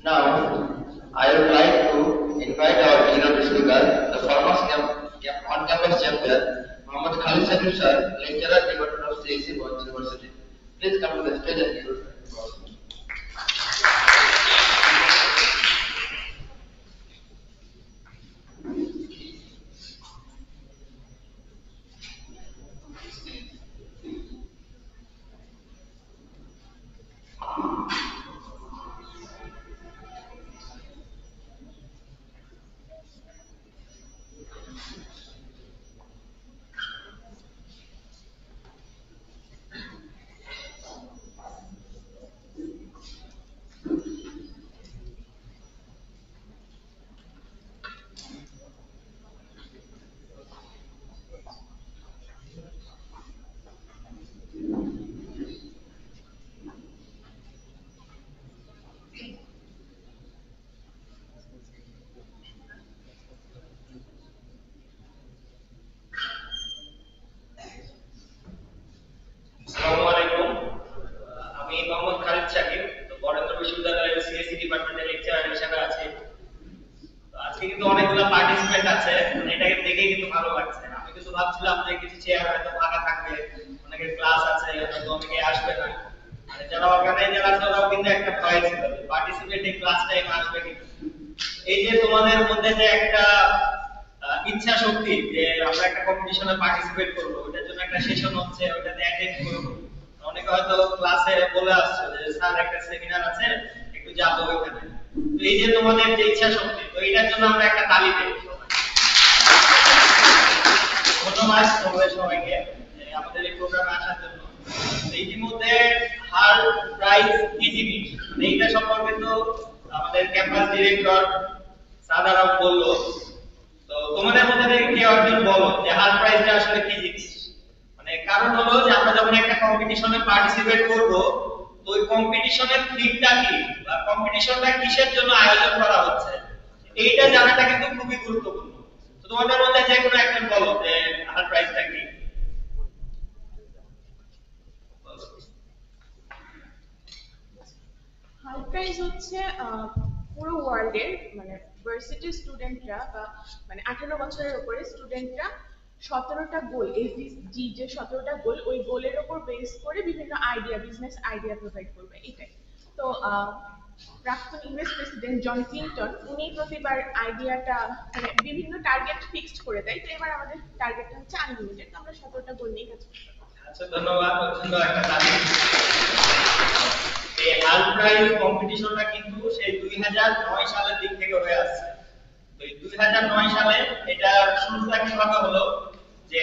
Now, I would like to invite our keynote speaker, the former on-campus champion, Mohammad Khalid Shakir sir, lecturer, Department of CSE, Boys University. Please come to the stage and give us. আসসালামু আলাইকুম। আমি মোহাম্মদ খালিদ শাকির, তো বরেন্দ্র বিশ্ববিদ্যালয়ের CSC ডিপার্টমেন্টের lecturer হিসেবে আছি। তো আজকে কিন্তু অনেকগুলো পার্টিসিপেন্ট আছে, মানে এটাকে দেখে কিন্তু ভালো লাগছে। আমি কিন্তু ভাবছিলাম যে কিছু চেয়ার হয়তো ফাঁকা থাকবে, অনেকের ক্লাস আছে, হয়তো অনেকে আসবে না। আর যারা অর্গানাইজার আছে ওরাও কিন্তু একটা ভয় ছিল যে পার্টিসিপেন্ট এই ক্লাস টাইমে আসবে কিনা। এই যে তোমাদের মধ্যে যে একটা ইচ্ছা শক্তি যে আমরা একটা কম্পিটিশনে পার্টিসিপেট করব, ওটার জন্য একটা সেশন হচ্ছে, ওটাতে অ্যাটেন্ড করব। অনেকে হয়তো ক্লাসে বলে আসছে যে স্যার একটা সেমিনার আছে, একটু যাবো ওখানে। তো এই যে তোমাদের যে ইচ্ছা শক্তি, তো এটার জন্য আমরা একটা তালি দেই। ধন্যবাদ তোমাদের সবাইকে আমাদের এই প্রোগ্রামে আসার জন্য। ইতিমধ্যে হার প্রাইজ কি জিনিস, মানে এটা সম্পর্কে তো আমাদের ক্যাম্পাস ডিরেক্টর সাদারাও বললো। তো তোমাদের মধ্যে থেকে কেউ একজন বলো যে হার প্রাইজটা আসলে কি জিনিস। মানে কারণ হলো যে আমরা যখন একটা কম্পিটিশনে পার্টিসিপেট করব, তো ওই কম্পিটিশনের থিমটা কি বা কম্পিটিশনটা কিসের জন্য আয়োজন করা হচ্ছে, এইটা জানাটা কিন্তু খুবই গুরুত্বপূর্ণ। তো তোমাদের মধ্যে যে কোনো একজন বলো যে হার প্রাইজটা কি। হাই প্রাইস হচ্ছে পুরো ওয়ার্ল্ডের মানে ভার্সিটি স্টুডেন্টরা বা মানে 18 বছরের উপরে স্টুডেন্টরা 17টা গোল এসডিজি যে 17টা গোল, ওই গোলের উপর বেস করে বিভিন্ন আইডিয়া বিজনেস আইডিয়া প্রোভাইড করবে এটাই। তো প্রাক্তন ইউএস প্রেসিডেন্ট জন ক্লিন্টন উনি প্রতিবার আইডিয়াটা মানে বিভিন্ন টার্গেট ফিক্সড করে দেয়। তো এবার আমাদের টার্গেটটা হচ্ছে আনলিমিটেড, তো আমরা 17টা গোল নিয়ে কাজ করতে পারবো। আচ্ছা, ধন্যবাদ। সুন্দর একটা তালিকা। এই হাল প্রাইজ কম্পিটিশনটা কিন্তু সেই 2009 সালের দিক থেকে হয়ে আসছে। তো এই 2009 সালে এটা শুরুটা কিভাবে হলো যে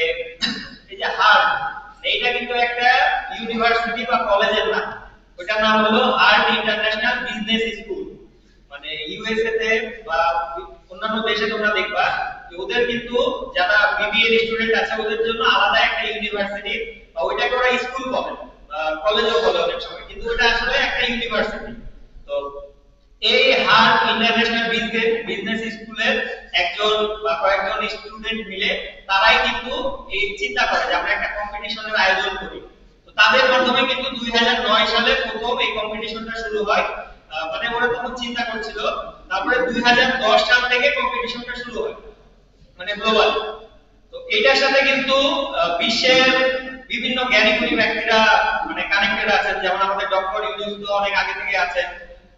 এই যে হার্ট, এইটা কিন্তু একটা ইউনিভার্সিটি বা কলেজের নাম। ওটার নাম হলো হার্ট ইন্টারন্যাশনাল বিজনেস স্কুল। মানে ইউএসএ তে বা অন্যান্য দেশে তোমরা দেখবা যে ওদের কিন্তু যারা বিবিএ স্টুডেন্ট আছে ওদের জন্য আলাদা একটা ইউনিভার্সিটি বা ওইটাকে ওরা স্কুল বলে, কলেজও বলে অনেক সময়, কিন্তু ওটা আসলে একটা ইউনিভার্সিটি। তো এই হার্ট ইন্টারন্যাশনাল বিজনেস স্কুলের একজন বা কয়েকজন স্টুডেন্ট মিলে তারাই কিন্তু এই চিন্তা করে যে আমরা একটা কম্পিটিশনের আয়োজন করি। তো তাদের মাধ্যমে কিন্তু 2009 সালে প্রথম এই কম্পিটিশনটা শুরু হয়। মানে ওরা তখন চিন্তা করছিল, তারপরে 2010 সাল থেকে কম্পিটিশনটা শুরু হয় মানে গ্লোবাল। তো এইটার সাথে কিন্তু বিশ্বের বিভিন্ন জ্ঞানীগুণী ব্যক্তিরা মানে কানেক্টেড আছেন, যেমন আমাদের ডক্টর ইউনূস তো অনেক আগে থেকে আছেন।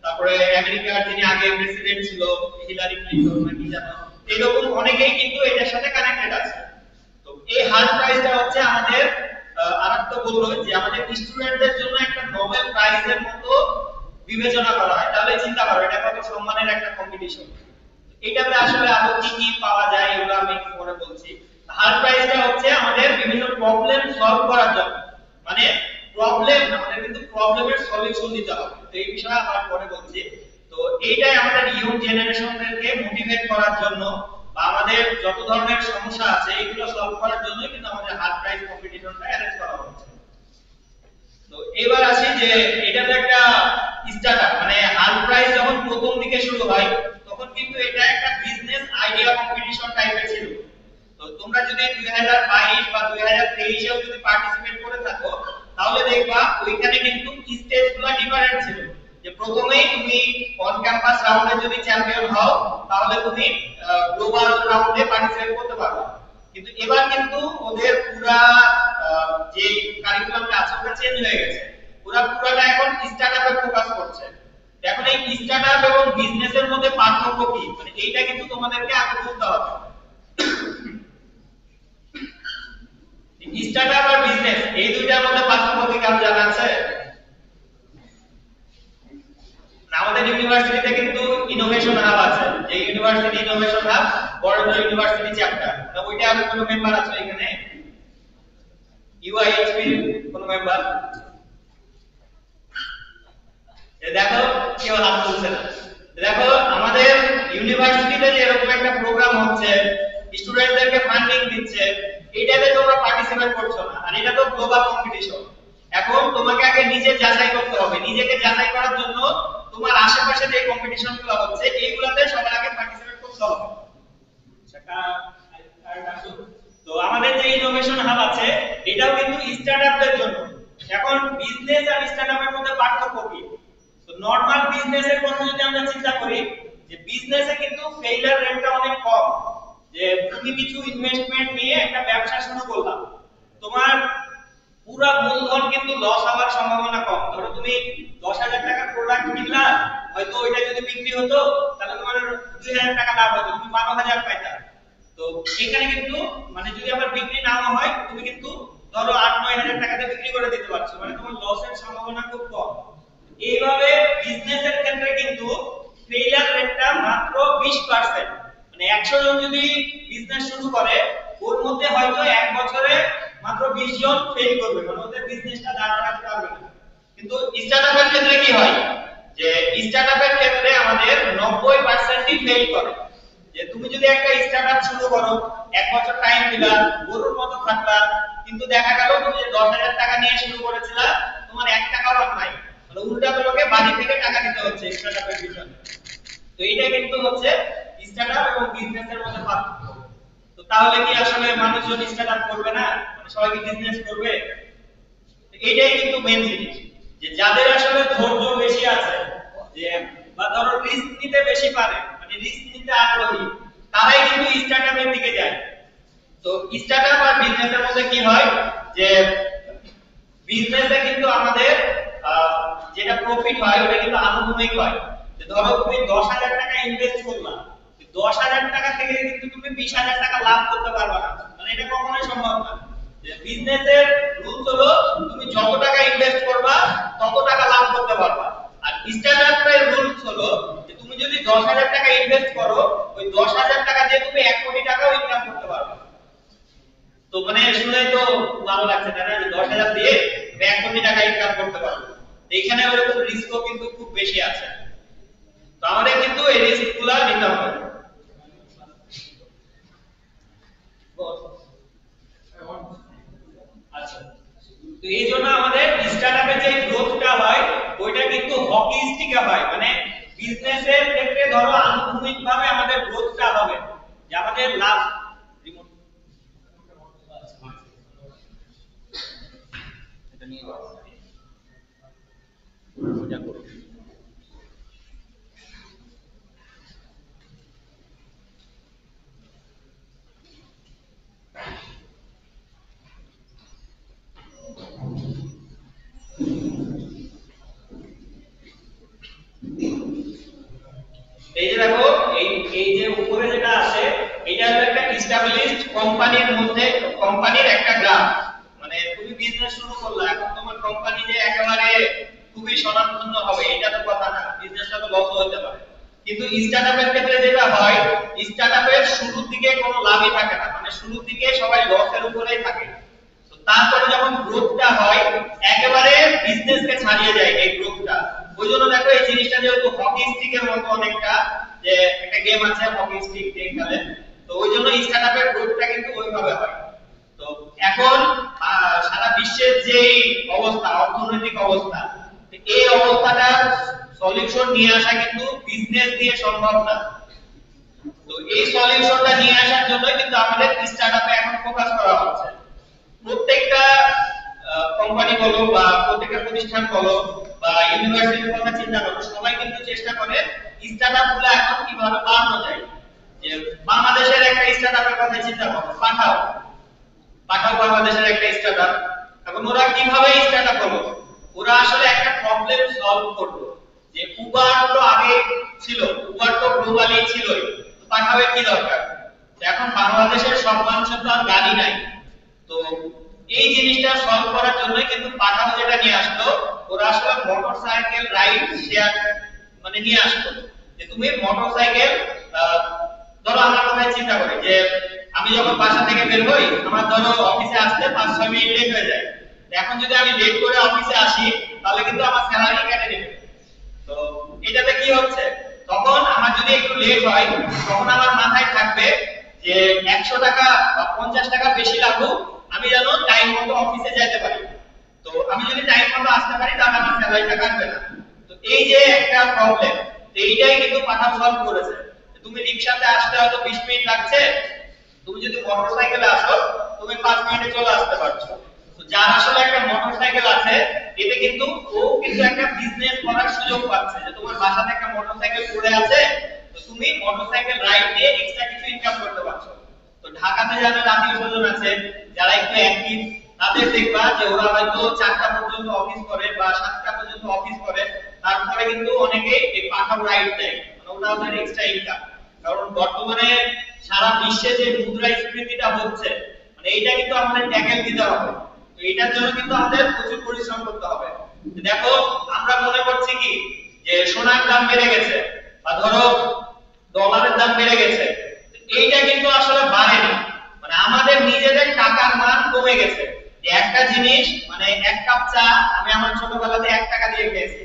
তারপরে আমেরিকার যিনি আগে প্রেসিডেন্ট ছিল হিলারি ক্লিনটন নাকি জানো, এরকম অনেকেই কিন্তু এটার সাথে কানেক্টেড আছে। তো এই হার্ট প্রাইজটা হচ্ছে আমাদের আরেকটা বললো যে আমাদের স্টুডেন্টদের জন্য একটা নোবেল প্রাইজের মতো বিবেচনা করা হয়। তাহলে চিন্তা করো এটা কত সম্মানের একটা কম্পিটিশন। এটাতে আসলে আরো কি কি পাওয়া যায় এগুলো আমি একটু পরে বলছি। হার্ড প্রাইসটা হচ্ছে আমাদের বিভিন্ন প্রবলেম সলভ করার জন্য, মানে প্রবলেম আমাদের কিন্তু প্রবলেমের সলিউশন দিতে হবে। তো এই বিষয়ে আমরা পরে বলছি। তো এইটাই আমাদের ইয়ং জেনারেশনদেরকে মোটিভেট করার জন্য বা আমাদের যত ধরনের সমস্যা আছে এগুলো সলভ করার জন্য কিন্তু আমাদের হার্ড প্রাইস কম্পিটিশনটা অ্যারেঞ্জ করা হচ্ছে। তো এবার আসি যে এটা তো একটা স্টার্টআপ, মানে হার্ড প্রাইস যখন প্রথম দিকে শুরু হয় তখন কিন্তু এটা একটা বিজনেস আইডিয়া কম্পিটিশন টাইপের ছিল। তো তোমরা যদি 2022 বা 2023 এও যদি পার্টিসিপেট করে থাকো তাহলে দেখবা ওইখানে কিন্তু স্টেজগুলো ডিফারেন্ট ছিল। যে প্রথমেই তুমি অন ক্যাম্পাস রাউন্ডে যদি চ্যাম্পিয়ন হও তাহলে তুমি গ্লোবাল রাউন্ডে পার্টিসিপেট করতে পারবে। কিন্তু এবার কিন্তু ওদের পুরা যে কারিকুলামটা আছে ওটা চেঞ্জ হয়ে গেছে, পুরাটা এখন স্টার্টআপে ফোকাস করছে। এখন এই স্টার্টআপ এবং বিজনেসের মধ্যে পার্থক্য কি, মানে এইটা কিন্তু তোমাদেরকে আগে বুঝতে হবে। স্টার্টআপ আর বিজনেস এই দুইটার মধ্যে পার্থক্য কি কারো জানা আছে? আমাদের ইউনিভার্সিটিতে কিন্তু ইনোভেশন হাব আছে, যে ইউনিভার্সিটি ইনোভেশন হাব বড়জোর ইউনিভার্সিটি চ্যাপ্টার, তো ওইটা আর কোনো মেম্বার আছে এখানে? ইউআইএইচপি কোন মেম্বার? দেখো কেউ হাত তুলছে না। দেখো আমাদের ইউনিভার্সিটিতে যে এরকম একটা প্রোগ্রাম হচ্ছে, স্টুডেন্টদেরকে ফান্ডিং দিচ্ছে, এইটাতে তোমরা পার্টিসিপেট করছো না, আর এটা তো গ্লোবাল কম্পিটিশন। এখন তোমাকে আগে নিজে যাচাই করতে হবে, নিজেকে যাচাই করার জন্য তোমার আশেপাশে যে কম্পিটিশনগুলো হচ্ছে এইগুলাতে সবার আগে পার্টিসিপেট করতে হবে। তো আমাদের যে ইনোভেশন হাব আছে এটাও কিন্তু স্টার্টআপদের জন্য। এখন বিজনেস আর স্টার্টআপের মধ্যে পার্থক্য কি? তো নরমাল বিজনেসের কথা যদি আমরা চিন্তা করি, যে বিজনেসে কিন্তু ফেইলিয়ার রেটটা অনেক কম। যে তুমি কিছু ইনভেস্টমেন্ট নিয়ে একটা ব্যবসা শুরু করলাম, তোমার পুরো মূলধন কিন্তু লস হওয়ার সম্ভাবনা কম। ধরো তুমি 10,000 টাকার প্রোডাক্ট কিনলা, হয়তো ওইটা যদি বিক্রি হতো তাহলে তোমার 2,000 টাকা লাভ হতো, তুমি 12,000 পাইতা। তো এখানে কিন্তু মানে যদি আবার বিক্রি নাও হয় তুমি কিন্তু ধরো 8-9,000 টাকাতে বিক্রি করে দিতে পারছো, মানে তোমার লসের সম্ভাবনা খুব কম। এইভাবে বিজনেসের ক্ষেত্রে কিন্তু ফেইলিয়ার রেটটা মাত্র 20%। মানে 100 জন যদি বিজনেস শুরু করে ওর মধ্যে হয়তো এক বছরে মাত্র 20 জন ফেল করবে, মানে ওদের বিজনেসটা দাঁড় করাতে পারবে না। কিন্তু স্টার্টআপের ক্ষেত্রে কি হয়, যে স্টার্টআপের ক্ষেত্রে আমাদের 90%ই ফেল করে। যে তুমি যদি একটা স্টার্টআপ শুরু করো, এক বছর টাইম দিলা, গরুর মতো থাকলা, কিন্তু দেখা গেল তুমি 10,000 টাকা নিয়ে শুরু করেছিলা, তোমার 1 টাকাও লাভ নাই, মানে উল্টা তোমাকে বাড়ি থেকে টাকা দিতে হচ্ছে স্টার্টআপের পিছনে। তো এইটা কিন্তু হচ্ছে স্টার্টআপ এবং বিজনেসের মধ্যে পার্থক্য। তো তাহলে কি আসলে মানুষজন স্টার্টআপ করবে না, মানে সবাই কি বিজনেস করবে? এইটাই কিন্তু মেইন জিনিস, যে যাদের আসলে ধৈর্য বেশি আছে, যে বা ধরো রিস্ক নিতে বেশি পারে, মানে রিস্ক নিতে আগ্রহী, তারাই কিন্তু স্টার্টআপের দিকে যায়। তো স্টার্টআপ আর বিজনেসের মধ্যে কি হয়, যে বিজনেসে কিন্তু আমাদের যেটা প্রফিট হয় ওটা কিন্তু আনুমানিক হয়। যে ধরো তুমি 10,000 টাকা ইনভেস্ট করলা, 10,000 টাকা থেকে কিন্তু তুমি 20,000 টাকা লাভ করতে পারবে না, মানে এটা কখনোই সম্ভব না। যে বিজনেসের রুলস হলো তুমি যত টাকা ইনভেস্ট করবা তত টাকা লাভ করতে পারবা। আর স্টার্টআপের রুলস হলো যে তুমি যদি 10,000 টাকা ইনভেস্ট করো, ওই 10,000 টাকা দিয়ে তুমি 1 কোটি টাকাও ইনকাম করতে পারবে। তো মানে শুনে তো ভালো লাগছে তাই না, যে 10,000 দিয়ে 1 কোটি টাকা ইনকাম করতে পারবে। এইখানে ওরকম রিস্কও কিন্তু খুব বেশি আছে। তো আমাদের কিন্তু এই রিস্কগুলো নিতে হবে। আচ্ছা, তো এই জন্য আমাদের স্টার্টআপের যে গ্রোথটা হয় ওইটা কিন্তু হকি স্টিকে হয়, মানে বিজনেসের ক্ষেত্রে ধরো আনুভূমিকভাবে আমাদের গ্রোথটা হবে, যে আমাদের লাভ এটা নিয়ে মজা করো। এই যে দেখো এই যে উপরে যেটা আছে এটা হলো একটা এস্টাবলিশড কোম্পানির মধ্যে কোম্পানির একটা গ্রাফ। মানে তুমি বিজনেস শুরু করলে, এখন তোমার কোম্পানি যে একেবারে খুবই স্বনামধন্য হবে এটা তো কথা না, বিজনেসটা তো লস হতে পারে। কিন্তু স্টার্টআপের ক্ষেত্রে যেটা হয়, স্টার্টআপের শুরুর দিকে কোনো লাভই থাকে না, মানে শুরুর দিকে সবাই লসের উপরেই থাকে। তো তারপরে যখন গ্রোথটা হয় একেবারে বিজনেসকে ছাড়িয়ে যায় এই গ্রোথটা। ওইজন্য দেখো এই জিনিসটা যেহেতু হকি স্টিকের মতো অনেকটা, যে একটা গেম আছে হকি স্টিক দিয়ে খেলে, তো ওইজন্য স্টার্টআপের গ্রোথটা কিন্তু ওইভাবে হয়। তো এখন সারা বিশ্বের যে অবস্থা, অর্থনৈতিক অবস্থা, এই অবস্থাটার সলিউশন নিয়ে আসা কিন্তু বিজনেস দিয়ে সম্ভব না। তো এই সলিউশনটা নিয়ে আসার জন্য কিন্তু আমাদের স্টার্টআপে এখন ফোকাস করা হচ্ছে। প্রত্যেকটা কোম্পানি বলো বা প্রত্যেকটা প্রতিষ্ঠান বলো বা ইউনিভার্সিটির কথা চিন্তা করো, সবাই কিন্তু চেষ্টা করে স্টার্টআপ গুলো এখন কিভাবে বাড়ানো যায়। যে বাংলাদেশের একটা স্টার্টআপের কথা চিন্তা করো, পাঠাও বাংলাদেশের একটা স্টার্টআপ। এখন ওরা কিভাবে স্টার্টআপ হলো? ওরা আসলে একটা প্রবলেম সলভ করলো। যে উবার তো আগে ছিল, উবার তো গ্লোবালি ছিলই, পাঠাওয়ের কি দরকার? এখন বাংলাদেশের সব মানুষের তো আর গাড়ি নাই, তো এই জিনিসটা সলভ করার জন্য কিন্তু পাঠাও যেটা নিয়ে আসলো, ওরা আসলে মোটরসাইকেল রাইড শেয়ার মানে নিয়ে আসলো। যে তুমি মোটরসাইকেল ধরো আমার কথাই চিন্তা করি যে আমি যখন বাসা থেকে বের হই, আমার ধরো অফিসে আসতে 5-6 মিনিট লেট হয়ে যায়। এখন যদি আমি লেট করে অফিসে আসি তাহলে কিন্তু আমার স্যালারি কেটে নেবে। তো এটাতে কি হচ্ছে, তখন আমার যদি একটু লেট হয় তখন আমার মাথায় থাকবে যে 100 টাকা বা 50 টাকা বেশি লাগুক, আমি যেন টাইম মতো অফিসে যেতে পারি। তো আমি যদি টাইম মতো আসতে পারি তাহলে আমার স্যালারিটা কাটবে না। তো এই যে একটা প্রবলেম, এইটাই কিন্তু পাঠাও সলভ করেছে। তুমি রিকশাতে আসতে হয়তো 20 মিনিট লাগছে, তুমি যদি মোটরসাইকেলে আসো তুমি 5 মিনিটে চলে আসতে পারছো। তো যার আসলে একটা মোটরসাইকেল আছে, এতে কিন্তু ও কিন্তু একটা বিজনেস করার সুযোগ পাচ্ছে। যে তোমার বাসাতে একটা মোটরসাইকেল পড়ে আছে, তো তুমি মোটরসাইকেল রাইড দিয়ে এক্সট্রা কিছু ইনকাম করতে পারছো। তো ঢাকাতে যাদের আত্মীয় স্বজন আছে যারা একটু অ্যাক্টিভ, তাদের দেখবা যে ওরা হয়তো 4টা পর্যন্ত অফিস করে বা 7টা পর্যন্ত অফিস করে, তারপরে কিন্তু অনেকে এই পাঠাও রাইড দেয়, মানে ওটা ওদের এক্সট্রা ইনকাম। কারণ বর্তমানে সারা বিশ্বে যে মুদ্রাস্ফীতিটা হচ্ছে, মানে এইটা কিন্তু আমাদের ট্যাকেল দিতে হবে। তো এটার জন্য কিন্তু আমাদের প্রচুর পরিশ্রম করতে হবে। দেখো আমরা মনে করছি কি যে সোনার দাম বেড়ে গেছে বা ধরো ডলারের দাম বেড়ে গেছে, এইটা কিন্তু আসলে বাড়েনি, মানে আমাদের নিজেদের টাকার মান কমে গেছে। যে একটা জিনিস মানে 1 কাপ চা আমি আমার ছোটবেলাতে 1 টাকা দিয়ে খেয়েছি,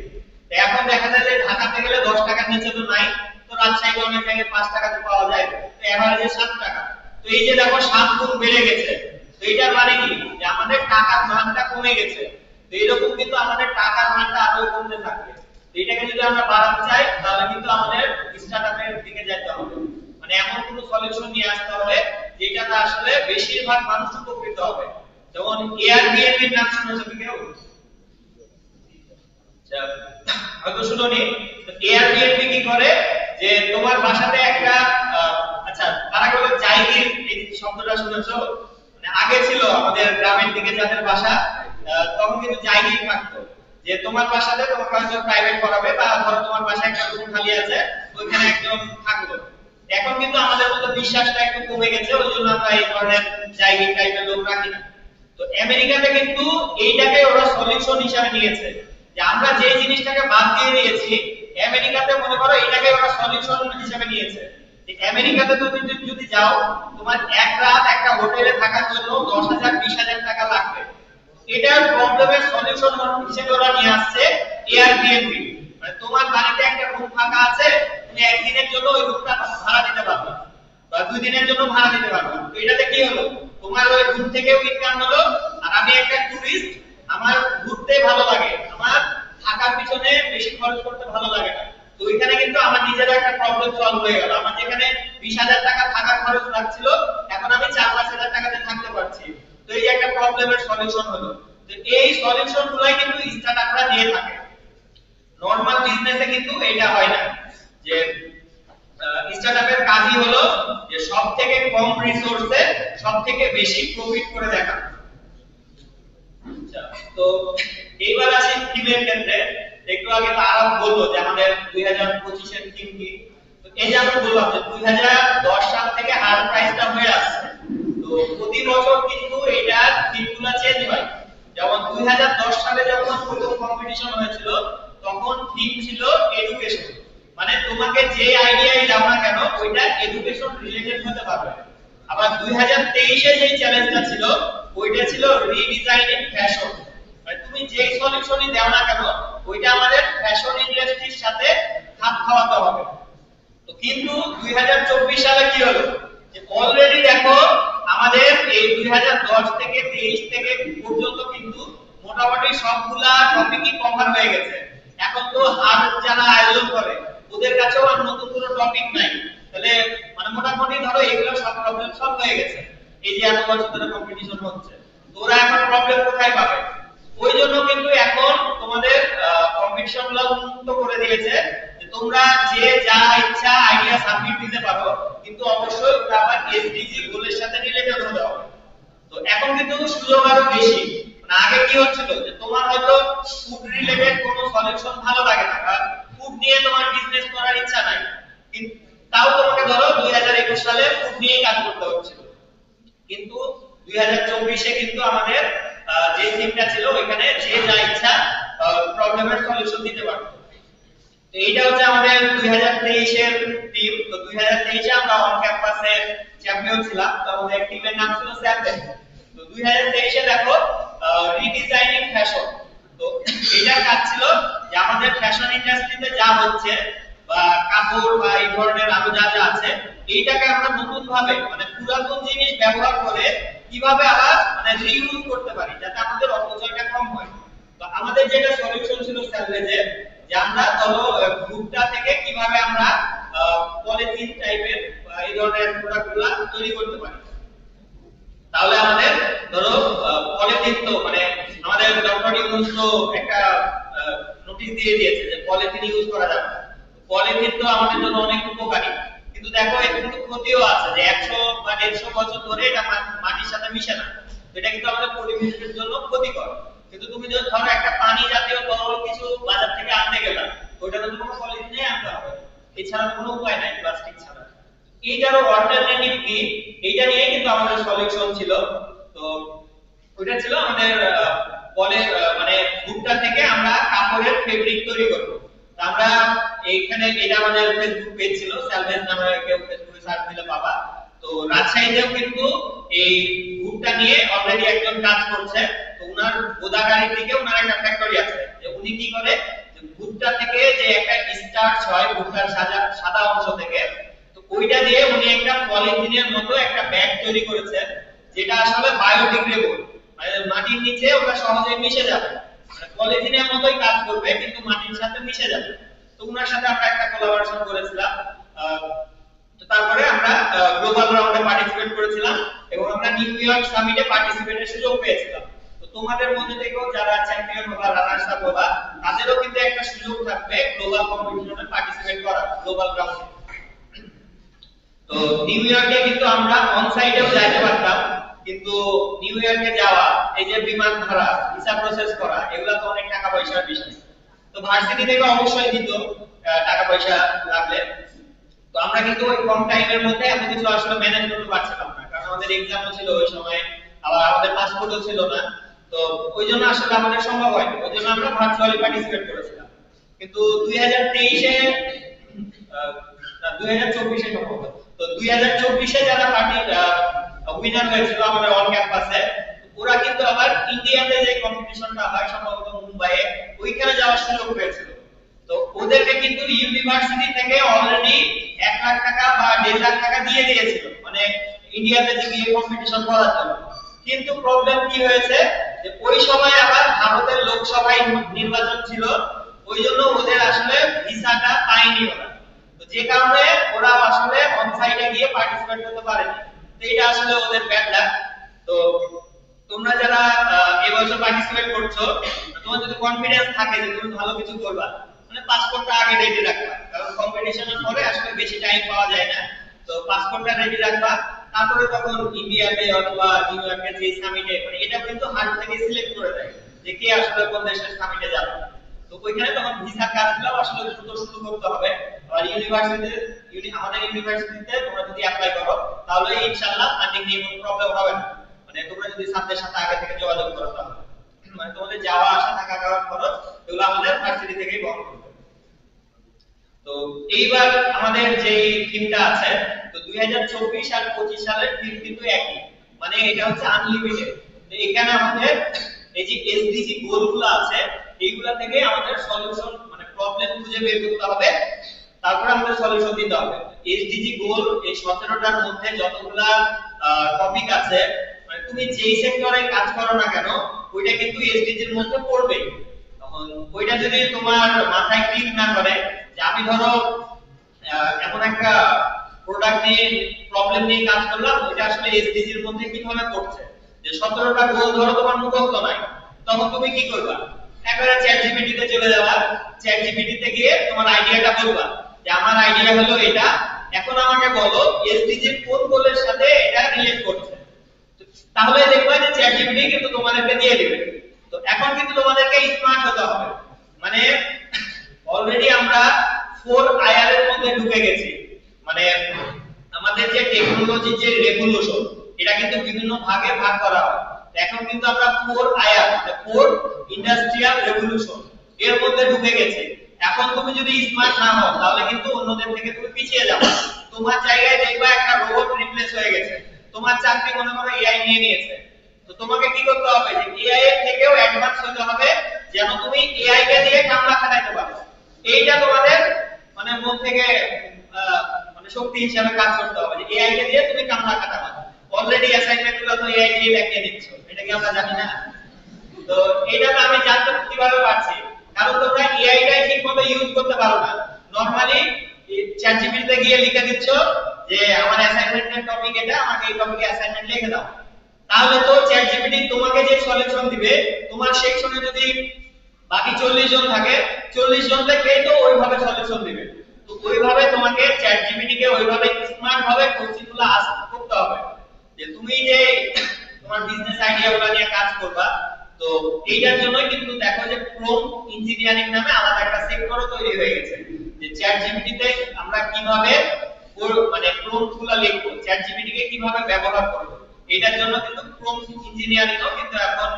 এখন দেখা যায় যে ঢাকাতে গেলে 10 টাকার নিচে তো নাই, তো রাজশাহীতে অনেক জায়গায় 5 টাকাতে পাওয়া যায়, তো এভারেজে 7 টাকা। তো এই যে দেখো 7 গুণ বেড়ে গেছে, তো এটার মানে কি যে আমাদের টাকার মানটা কমে গেছে। তো এরকম কিন্তু আমাদের টাকার মানটা আরো কমতে থাকবে। তো এটাকে যদি আমরা বাড়াতে চাই তাহলে কিন্তু আমাদের স্টার্টআপের দিকে যেতে হবে, মানে এমন কোনো সলিউশন নিয়ে আসতে হবে যেটাতে আসলে বেশিরভাগ মানুষ উপকৃত হবে। যেমন এয়ারবিএনবি নাম শুনেছো কি কেউ? হয়তো শুনোনি। এয়ারবিএনবি কি করে যে তোমার বাসাতে একটা আচ্ছা তারা বলে জায়গির, এই শব্দটা শুনেছো? মানে আগে ছিল আমাদের গ্রামের দিকে যাদের বাসা, তখন কিন্তু জায়গির থাকতো। যে তোমার বাসাতে তোমাকে হয়তো প্রাইভেট করাবে বা ধরো তোমার বাসায় একটা রুম খালি আছে, ওইখানে একজন থাকলো। এখন কিন্তু আমাদের মধ্যে বিশ্বাসটা একটু কমে গেছে, ওই জন্য আমরা এই ধরনের জায়গির টাইপের লোক রাখি না। তো আমেরিকাতে কিন্তু এইটাকে ওরা সলিউশন হিসেবে নিয়েছে, যে আমরা যে জিনিসটাকে বাদ দিয়ে দিয়েছি, আমেরিকাতে মনে করো এটাকে ওরা সলিউশন হিসেবে নিয়েছে। যে আমেরিকাতে তুমি যদি যাও, তোমার এক রাত একটা হোটেলে থাকার জন্য 10,000-20,000 টাকা লাগবে। এটার প্রবলেমের সলিউশন হিসেবে ওরা নিয়ে আসছে এয়ারবিএনবি। মানে তোমার বাড়িতে একটা রুম ফাঁকা আছে, তুমি একদিনের জন্য ওই রুমটা ভাড়া দিতে পারবে বা 2 দিনের জন্য ভাড়া দিতে পারবে। তো এটাতে কি হলো, তোমার ওই রুম থেকেও ইনকাম হলো, আর আমি একটা টুরিস্ট, আমার ঘুরতে ভালো লাগে, আমার থাকার পিছনে বেশি খরচ করতে ভালো লাগে না। তো এখানে কিন্তু আমার নিজের একটা প্রবলেম সলভ হয়ে গেল। আমার যেখানে 20,000 টাকা থাকার খরচ লাগছিল, এখন আমি 4-5,000 টাকাতে থাকতে পারছি। তো এই একটা প্রবলেমের সলিউশন হলো। তো এই সলিউশন গুলাই কিন্তু স্টার্টআপরা দিয়ে থাকে। নরমাল বিজনেসে কিন্তু এটা হয় না। যে স্টার্টআপের কাজই হলো যে সবথেকে কম রিসোর্সে সবথেকে বেশি প্রফিট করে দেখানো। আচ্ছা, তো এইবার আসি থিমের ক্ষেত্রে। একটু আগে তারা বললো যে আমাদের 2025 এর থিম কি। তো এই যে আমরা বললাম যে 2010 সাল থেকে হার প্রাইসটা হয়ে আসছে। তো প্রতি বছর কিন্তু এটা থিমগুলো চেঞ্জ হয়। যেমন 2010 সালে যখন প্রথম কম্পিটিশন হয়েছিল, তখন থিম ছিল এডুকেশন, মানে তোমাকে যে আইডিয়াই দাও না কেন ওইটা এডুকেশন রিলেটেড হতে পারবে। আবার 2023 এ যে চ্যালেঞ্জটা ছিল, ওইটা ছিল রিডিজাইনিং ফ্যাশন, মানে তুমি যে সলিউশনই দাও না কেন ওইটা আমাদের ফ্যাশন ইন্ডাস্ট্রির সাথে খাপ খাওয়াতে হবে। তো কিন্তু 2024 সালে কি হলো, যে অলরেডি দেখো আমাদের এই 2010 থেকে 23 থেকে পর্যন্ত কিন্তু মোটামুটি সবগুলা টপিকই কভার হয়ে গেছে। এখন তো হার যারা আয়োজন করে ওদের কাছেও আর নতুন কোনো টপিক নাই, তাহলে মানে মোটামুটি ধরো এগুলো সব প্রবলেম সলভ হয়ে গেছে। এই যে এত বছর ধরে কম্পিটিশন হচ্ছে, তো ওরা এখন প্রবলেম কোথায় পাবে? ওই জন্য কিন্তু এখন তোমাদের কম্পিটিশন গুলো উন্মুক্ত করে দিয়েছে যে তোমরা যে যা ইচ্ছা আইডিয়া সাবমিট দিতে পারো, কিন্তু অবশ্যই ওটা আবার এসডিজি গোলের সাথে রিলেটেড হতে হবে। তো এখন কিন্তু সুযোগ আরো বেশি। মানে আগে কি হচ্ছিল যে তোমার হয়তো ফুড রিলেটেড কোনো সলিউশন ভালো লাগে না, বা ফুড নিয়ে তোমার বিজনেস করার ইচ্ছা নাই, কিন্তু তাও তোমাকে ধরো 2021 সালে ফুড নিয়ে কাজ করতে হচ্ছিল। কিন্তু 2024 এ কিন্তু আমাদের যে থিমটা ছিল ওইখানে যে যা ইচ্ছা প্রবলেমের সলিউশন দিতে পারতো। তো এইটা হচ্ছে আমাদের 2023 এর টিম। তো 2023 এ আমরা অন ক্যাম্পাসে চ্যাম্পিয়ন ছিলাম। তো আমাদের টিমের নাম ছিল স্যাপেন। তো 2023 এ দেখো রিডিজাইনিং ফ্যাশন। তো এটা কাজ ছিল যে আমাদের ফ্যাশন ইন্ডাস্ট্রিতে যা হচ্ছে বা কাপড় বা এই ধরনের আরো যা যা আছে, এইটাকে আমরা নতুন ভাবে মানে পুরাতন জিনিস ব্যবহার করে কিভাবে আবার মানে রিইউজ করতে পারি যাতে আমাদের অপচয়টা কম হয়। তো আমাদের যেটা সলিউশন ছিল স্যালভেজে, যে আমরা ধরো ভুট্টা থেকে কিভাবে আমরা পলিথিন টাইপের এই ধরনের প্রোডাক্টগুলো তৈরি করতে পারি। তাহলে আমাদের ধরো পলিথিন তো মানে আমাদের ডক্টর ইউনুস তো একটা নোটিশ দিয়ে দিয়েছে যে পলিথিন ইউজ করা যাবে না। পলিথিন তো আমাদের জন্য অনেক উপকারী, কিন্তু দেখো এর কিন্তু ক্ষতিও আছে যে 100 বা 150 বছর ধরে এটা মাটির সাথে মিশে না। এটা কিন্তু আমাদের পরিবেশের জন্য ক্ষতিকর। কিন্তু তুমি যদি ধরো একটা পানি জাতীয় তরল কিছু বাজার থেকে আনতে গেলে ওইটা তো কোনো পলিথিনে আনতে হবে, এছাড়া কোনো উপায় নাই প্লাস্টিক ছাড়া। এইটারও অল্টারনেটিভ কি, এইটা নিয়ে কিন্তু আমাদের সলিউশন ছিল। তো ওইটা ছিল আমাদের মানে ভুট্টা থেকে আমরা কাপড়ের ফেব্রিক তৈরি করব। আমরা এইখানে এটা আমাদের ফেসবুক পেজ ছিল, স্যালভেজ নামে কেউ ফেসবুকে সার্চ দিলে পাবা। তো রাজশাহীতেও কিন্তু এই ভুট্টা নিয়ে অলরেডি একজন কাজ করছে। তো উনার গোদাগাড়ির দিকে উনার একটা ফ্যাক্টরি আছে, যে উনি কি করে যে ভুট্টা থেকে যে একটা স্টার্চ হয় ভুট্টার সাদা অংশ থেকে, তো ওইটা দিয়ে উনি একটা পলিথিনের মতো একটা ব্যাগ তৈরি করেছেন, যেটা আসলে বায়োডিগ্রেডেবল, মানে মাটির নিচে ওটা সহজে মিশে যাবে, মানে পলিথিনের মতোই কাজ করবে কিন্তু মাটির সাথে মিশে যাবে। তো উনার সাথে আমরা একটা কোলাবোরেশন করেছিলাম। তো তারপরে আমরা গ্লোবাল রাউন্ডে পার্টিসিপেট করেছিলাম এবং আমরা নিউ ইয়র্ক সামিটে পার্টিসিপেটের সুযোগ পেয়েছিলাম। তো তোমাদের মধ্যে থেকেও যারা চ্যাম্পিয়ন হবা, রানার্স আপ হবা, তাদেরও কিন্তু একটা সুযোগ থাকবে গ্লোবাল কম্পিটিশনে পার্টিসিপেট করার, গ্লোবাল রাউন্ডে। তো নিউ ইয়র্কে কিন্তু আমরা অন সাইটেও যাইতে পারতাম, কিন্তু নিউ ইয়র্কে যাওয়া, এই যে বিমান ভাড়া, ভিসা প্রসেস করা, এগুলা তো অনেক টাকা পয়সার বিষয়। তো ভার্সিটি থেকে অবশ্যই দিত টাকা পয়সা লাগলে। তো আমরা কিন্তু ওই কম টাইমের মধ্যে এত কিছু আসলে ম্যানেজ করতে পারছিলাম না, কারণ আমাদের এক্সামও ছিল ওই সময়, আবার আমাদের পাসপোর্টও ছিল না। তো ওই জন্য আসলে আমাদের সম্ভব হয়নি, ওই জন্য আমরা ভার্চুয়ালি পার্টিসিপেট করেছিলাম। কিন্তু 2023 এ 2024 এ সম্ভবত, তো 2024 এ যারা উইনার হয়েছিল আমাদের অন ক্যাম্পাসে, ওরা কিন্তু আবার ইন্ডিয়াতে যে কম্পিটিশনটা হয় সম্ভবত মুম্বাইয়ে, ওইখানে যাওয়ার সুযোগ পেয়েছিল। তো ওদেরকে কিন্তু ইউনিভার্সিটি থেকে অলরেডি 1 লাখ টাকা বা 1.5 লাখ টাকা দিয়ে দিয়েছিল, মানে ইন্ডিয়াতে যে গিয়ে কম্পিটিশন করার জন্য। কিন্তু প্রবলেম কি হয়েছে যে ওই সময় আবার ভারতের লোকসভা নির্বাচন ছিল, ওই জন্য ওদের আসলে ভিসাটা পায়নি ওরা। তো যে কারণে ওরা আসলে অন সাইটে গিয়ে পার্টিসিপেট করতে পারেনি। তো এটা আসলে ওদের ব্যাড লাক। তো তোমরা যারা এবছর পার্টিসিপেট করছো, তোমার যদি কনফিডেন্স থাকে যে তুমি ভালো কিছু করবা, মানে পাসপোর্টটা আগে রেডি রাখবা, কারণ কম্পিটিশনের পরে আসলে বেশি টাইম পাওয়া যায় না। তো পাসপোর্টটা রেডি রাখবা, তারপরে তখন ইন্ডিয়াতে অথবা নিউ ইয়র্কের যে সামিটে, মানে এটা কিন্তু হাত থেকে সিলেক্ট করে দেয় যে কে আসলে কোন দেশের সামিটে যাবে। তো ওইখানে তখন ভিসা কাজগুলো আসলে দ্রুত শুরু করতে হবে। আর আমাদের ইউনিভার্সিটিতে তোমরা যদি অ্যাপ্লাই করো তাহলে ইনশাআল্লাহ ফান্ডিং নিয়ে কোনো প্রবলেম হবে না। মানে তোমরা যদি ছাত্রদের সাথে আগে থেকে যোগাযোগ করো, তাহলে মানে তোমাদের যাওয়া আসা থাকা খাওয়ার খরচ এগুলো আমাদের ভার্সিটি থেকেই বহন করবে। তো এইবার আমাদের যে থিমটা আছে, তো 2024 আর 25 সালের থিম কিন্তু একই, মানে এটা হচ্ছে আনলিমিটেড। তো এখানে আমাদের এই যে এসডিজি গোলগুলো আছে, এইগুলা থেকে আমাদের সলিউশন মানে প্রবলেম খুঁজে বের করতে হবে, তারপর আমাদের সলিউশন দিতে হবে। এসডিজি গোল এই 17টার মধ্যে যতগুলা টপিক আছে, মানে তুমি যেই সেক্টরে কাজ করো না কেন ওইটা কিন্তু এসডিজির মধ্যে পড়বে। তখন ওইটা যদি তোমার মাথায় ক্লিক না করে যে আমি ধরো এমন একটা প্রোডাক্ট নিয়ে প্রবলেম নিয়ে কাজ করলাম, ওইটা আসলে এসডিজির মধ্যে কিভাবে পড়ছে, যে 17টা গোল ধরো তোমার মুখস্থ নাই, তখন তুমি কি করবা? একবারে চ্যাট জিপিটি তে চলে যাবা, চ্যাট জিপিটি তে গিয়ে তোমার আইডিয়াটা বলবা যে আমার আইডিয়া হলো এটা, এখন আমাকে বলো এসডিজি কোন গোলের সাথে এটা রিলেট করছে। তাহলে দেখবা যে চ্যাট জিপিটি কিন্তু তোমাদেরকে দিয়ে দিবে। তো এখন কিন্তু তোমাদেরকে স্মার্ট হতে হবে, মানে অলরেডি আমরা 4IR এর মধ্যে ঢুকে গেছি। মানে আমাদের যে টেকনোলজির যে রেভলিউশন এটা কিন্তু বিভিন্ন ভাগে ভাগ করা হয়। এখন কিন্তু আমরা 4IR মানে 4 ইন্ডাস্ট্রিয়াল রেভলিউশন এর মধ্যে ঢুকে গেছে। এখন তুমি যদি স্মার্ট না হও তাহলে কিন্তু অন্যদের থেকে তুমি পিছিয়ে যাবে। তোমার জায়গায় দেখবা একটা রোবট রিপ্লেস হয়ে গেছে, তোমার চাকরি মনে করো এআই নিয়ে নিয়েছে। তো তোমাকে কি করতে হবে যে এআই এর থেকেও অ্যাডভান্স হতে হবে, যেন তুমি এআই কে দিয়ে কামলা খাটাইতে পারো। এইটা তোমাদের মানে মন থেকে মানে শক্তি হিসেবে কাজ করতে হবে যে এআই কে দিয়ে তুমি কামলা খাটাবা। অলরেডি অ্যাসাইনমেন্ট গুলো তো এআই দিয়ে লিখে দিচ্ছ, এটা কি আমরা জানি না? তো এটা তো আমি জানতে কিভাবে পারছি, কারণ তোমরা এআই টাই ঠিকমতো ইউজ করতে পারো না। নরমালি চ্যাট জিপিটি তে গিয়ে লিখে দিচ্ছ যে আমার অ্যাসাইনমেন্টের টপিক এটা, আমাকে এই টপিকে অ্যাসাইনমেন্ট লিখে দাও। তাহলে তো চ্যাট জিপিটি তোমাকে যে সলিউশন দিবে, তোমার সেকশনে যদি বাকি 40 জন থাকে, 40 জন থেকে তো ওইভাবে সলিউশন দিবে। তো ওইভাবে তোমাকে চ্যাট জিপিটি কে ওইভাবে স্মার্ট ভাবে কোচিংগুলো আসার করতে হবে যে তুমি যে তোমার বিজনেস আইডিয়াগুলো নিয়ে কাজ করবা। তো এইটার জন্য কিন্তু দেখো যে প্রম্পট ইঞ্জিনিয়ারিং নামে আলাদা একটা সেক্টরও তৈরি হয়ে গেছে, যে চ্যাট জিপিটি তে আমরা কিভাবে মানে প্রম্পটগুলো লিখবো, চ্যাট জিপিটি কে কিভাবে ব্যবহার করব, এটার জন্য কিন্তু প্রম্পট ইঞ্জিনিয়ারিংও কিন্তু এখন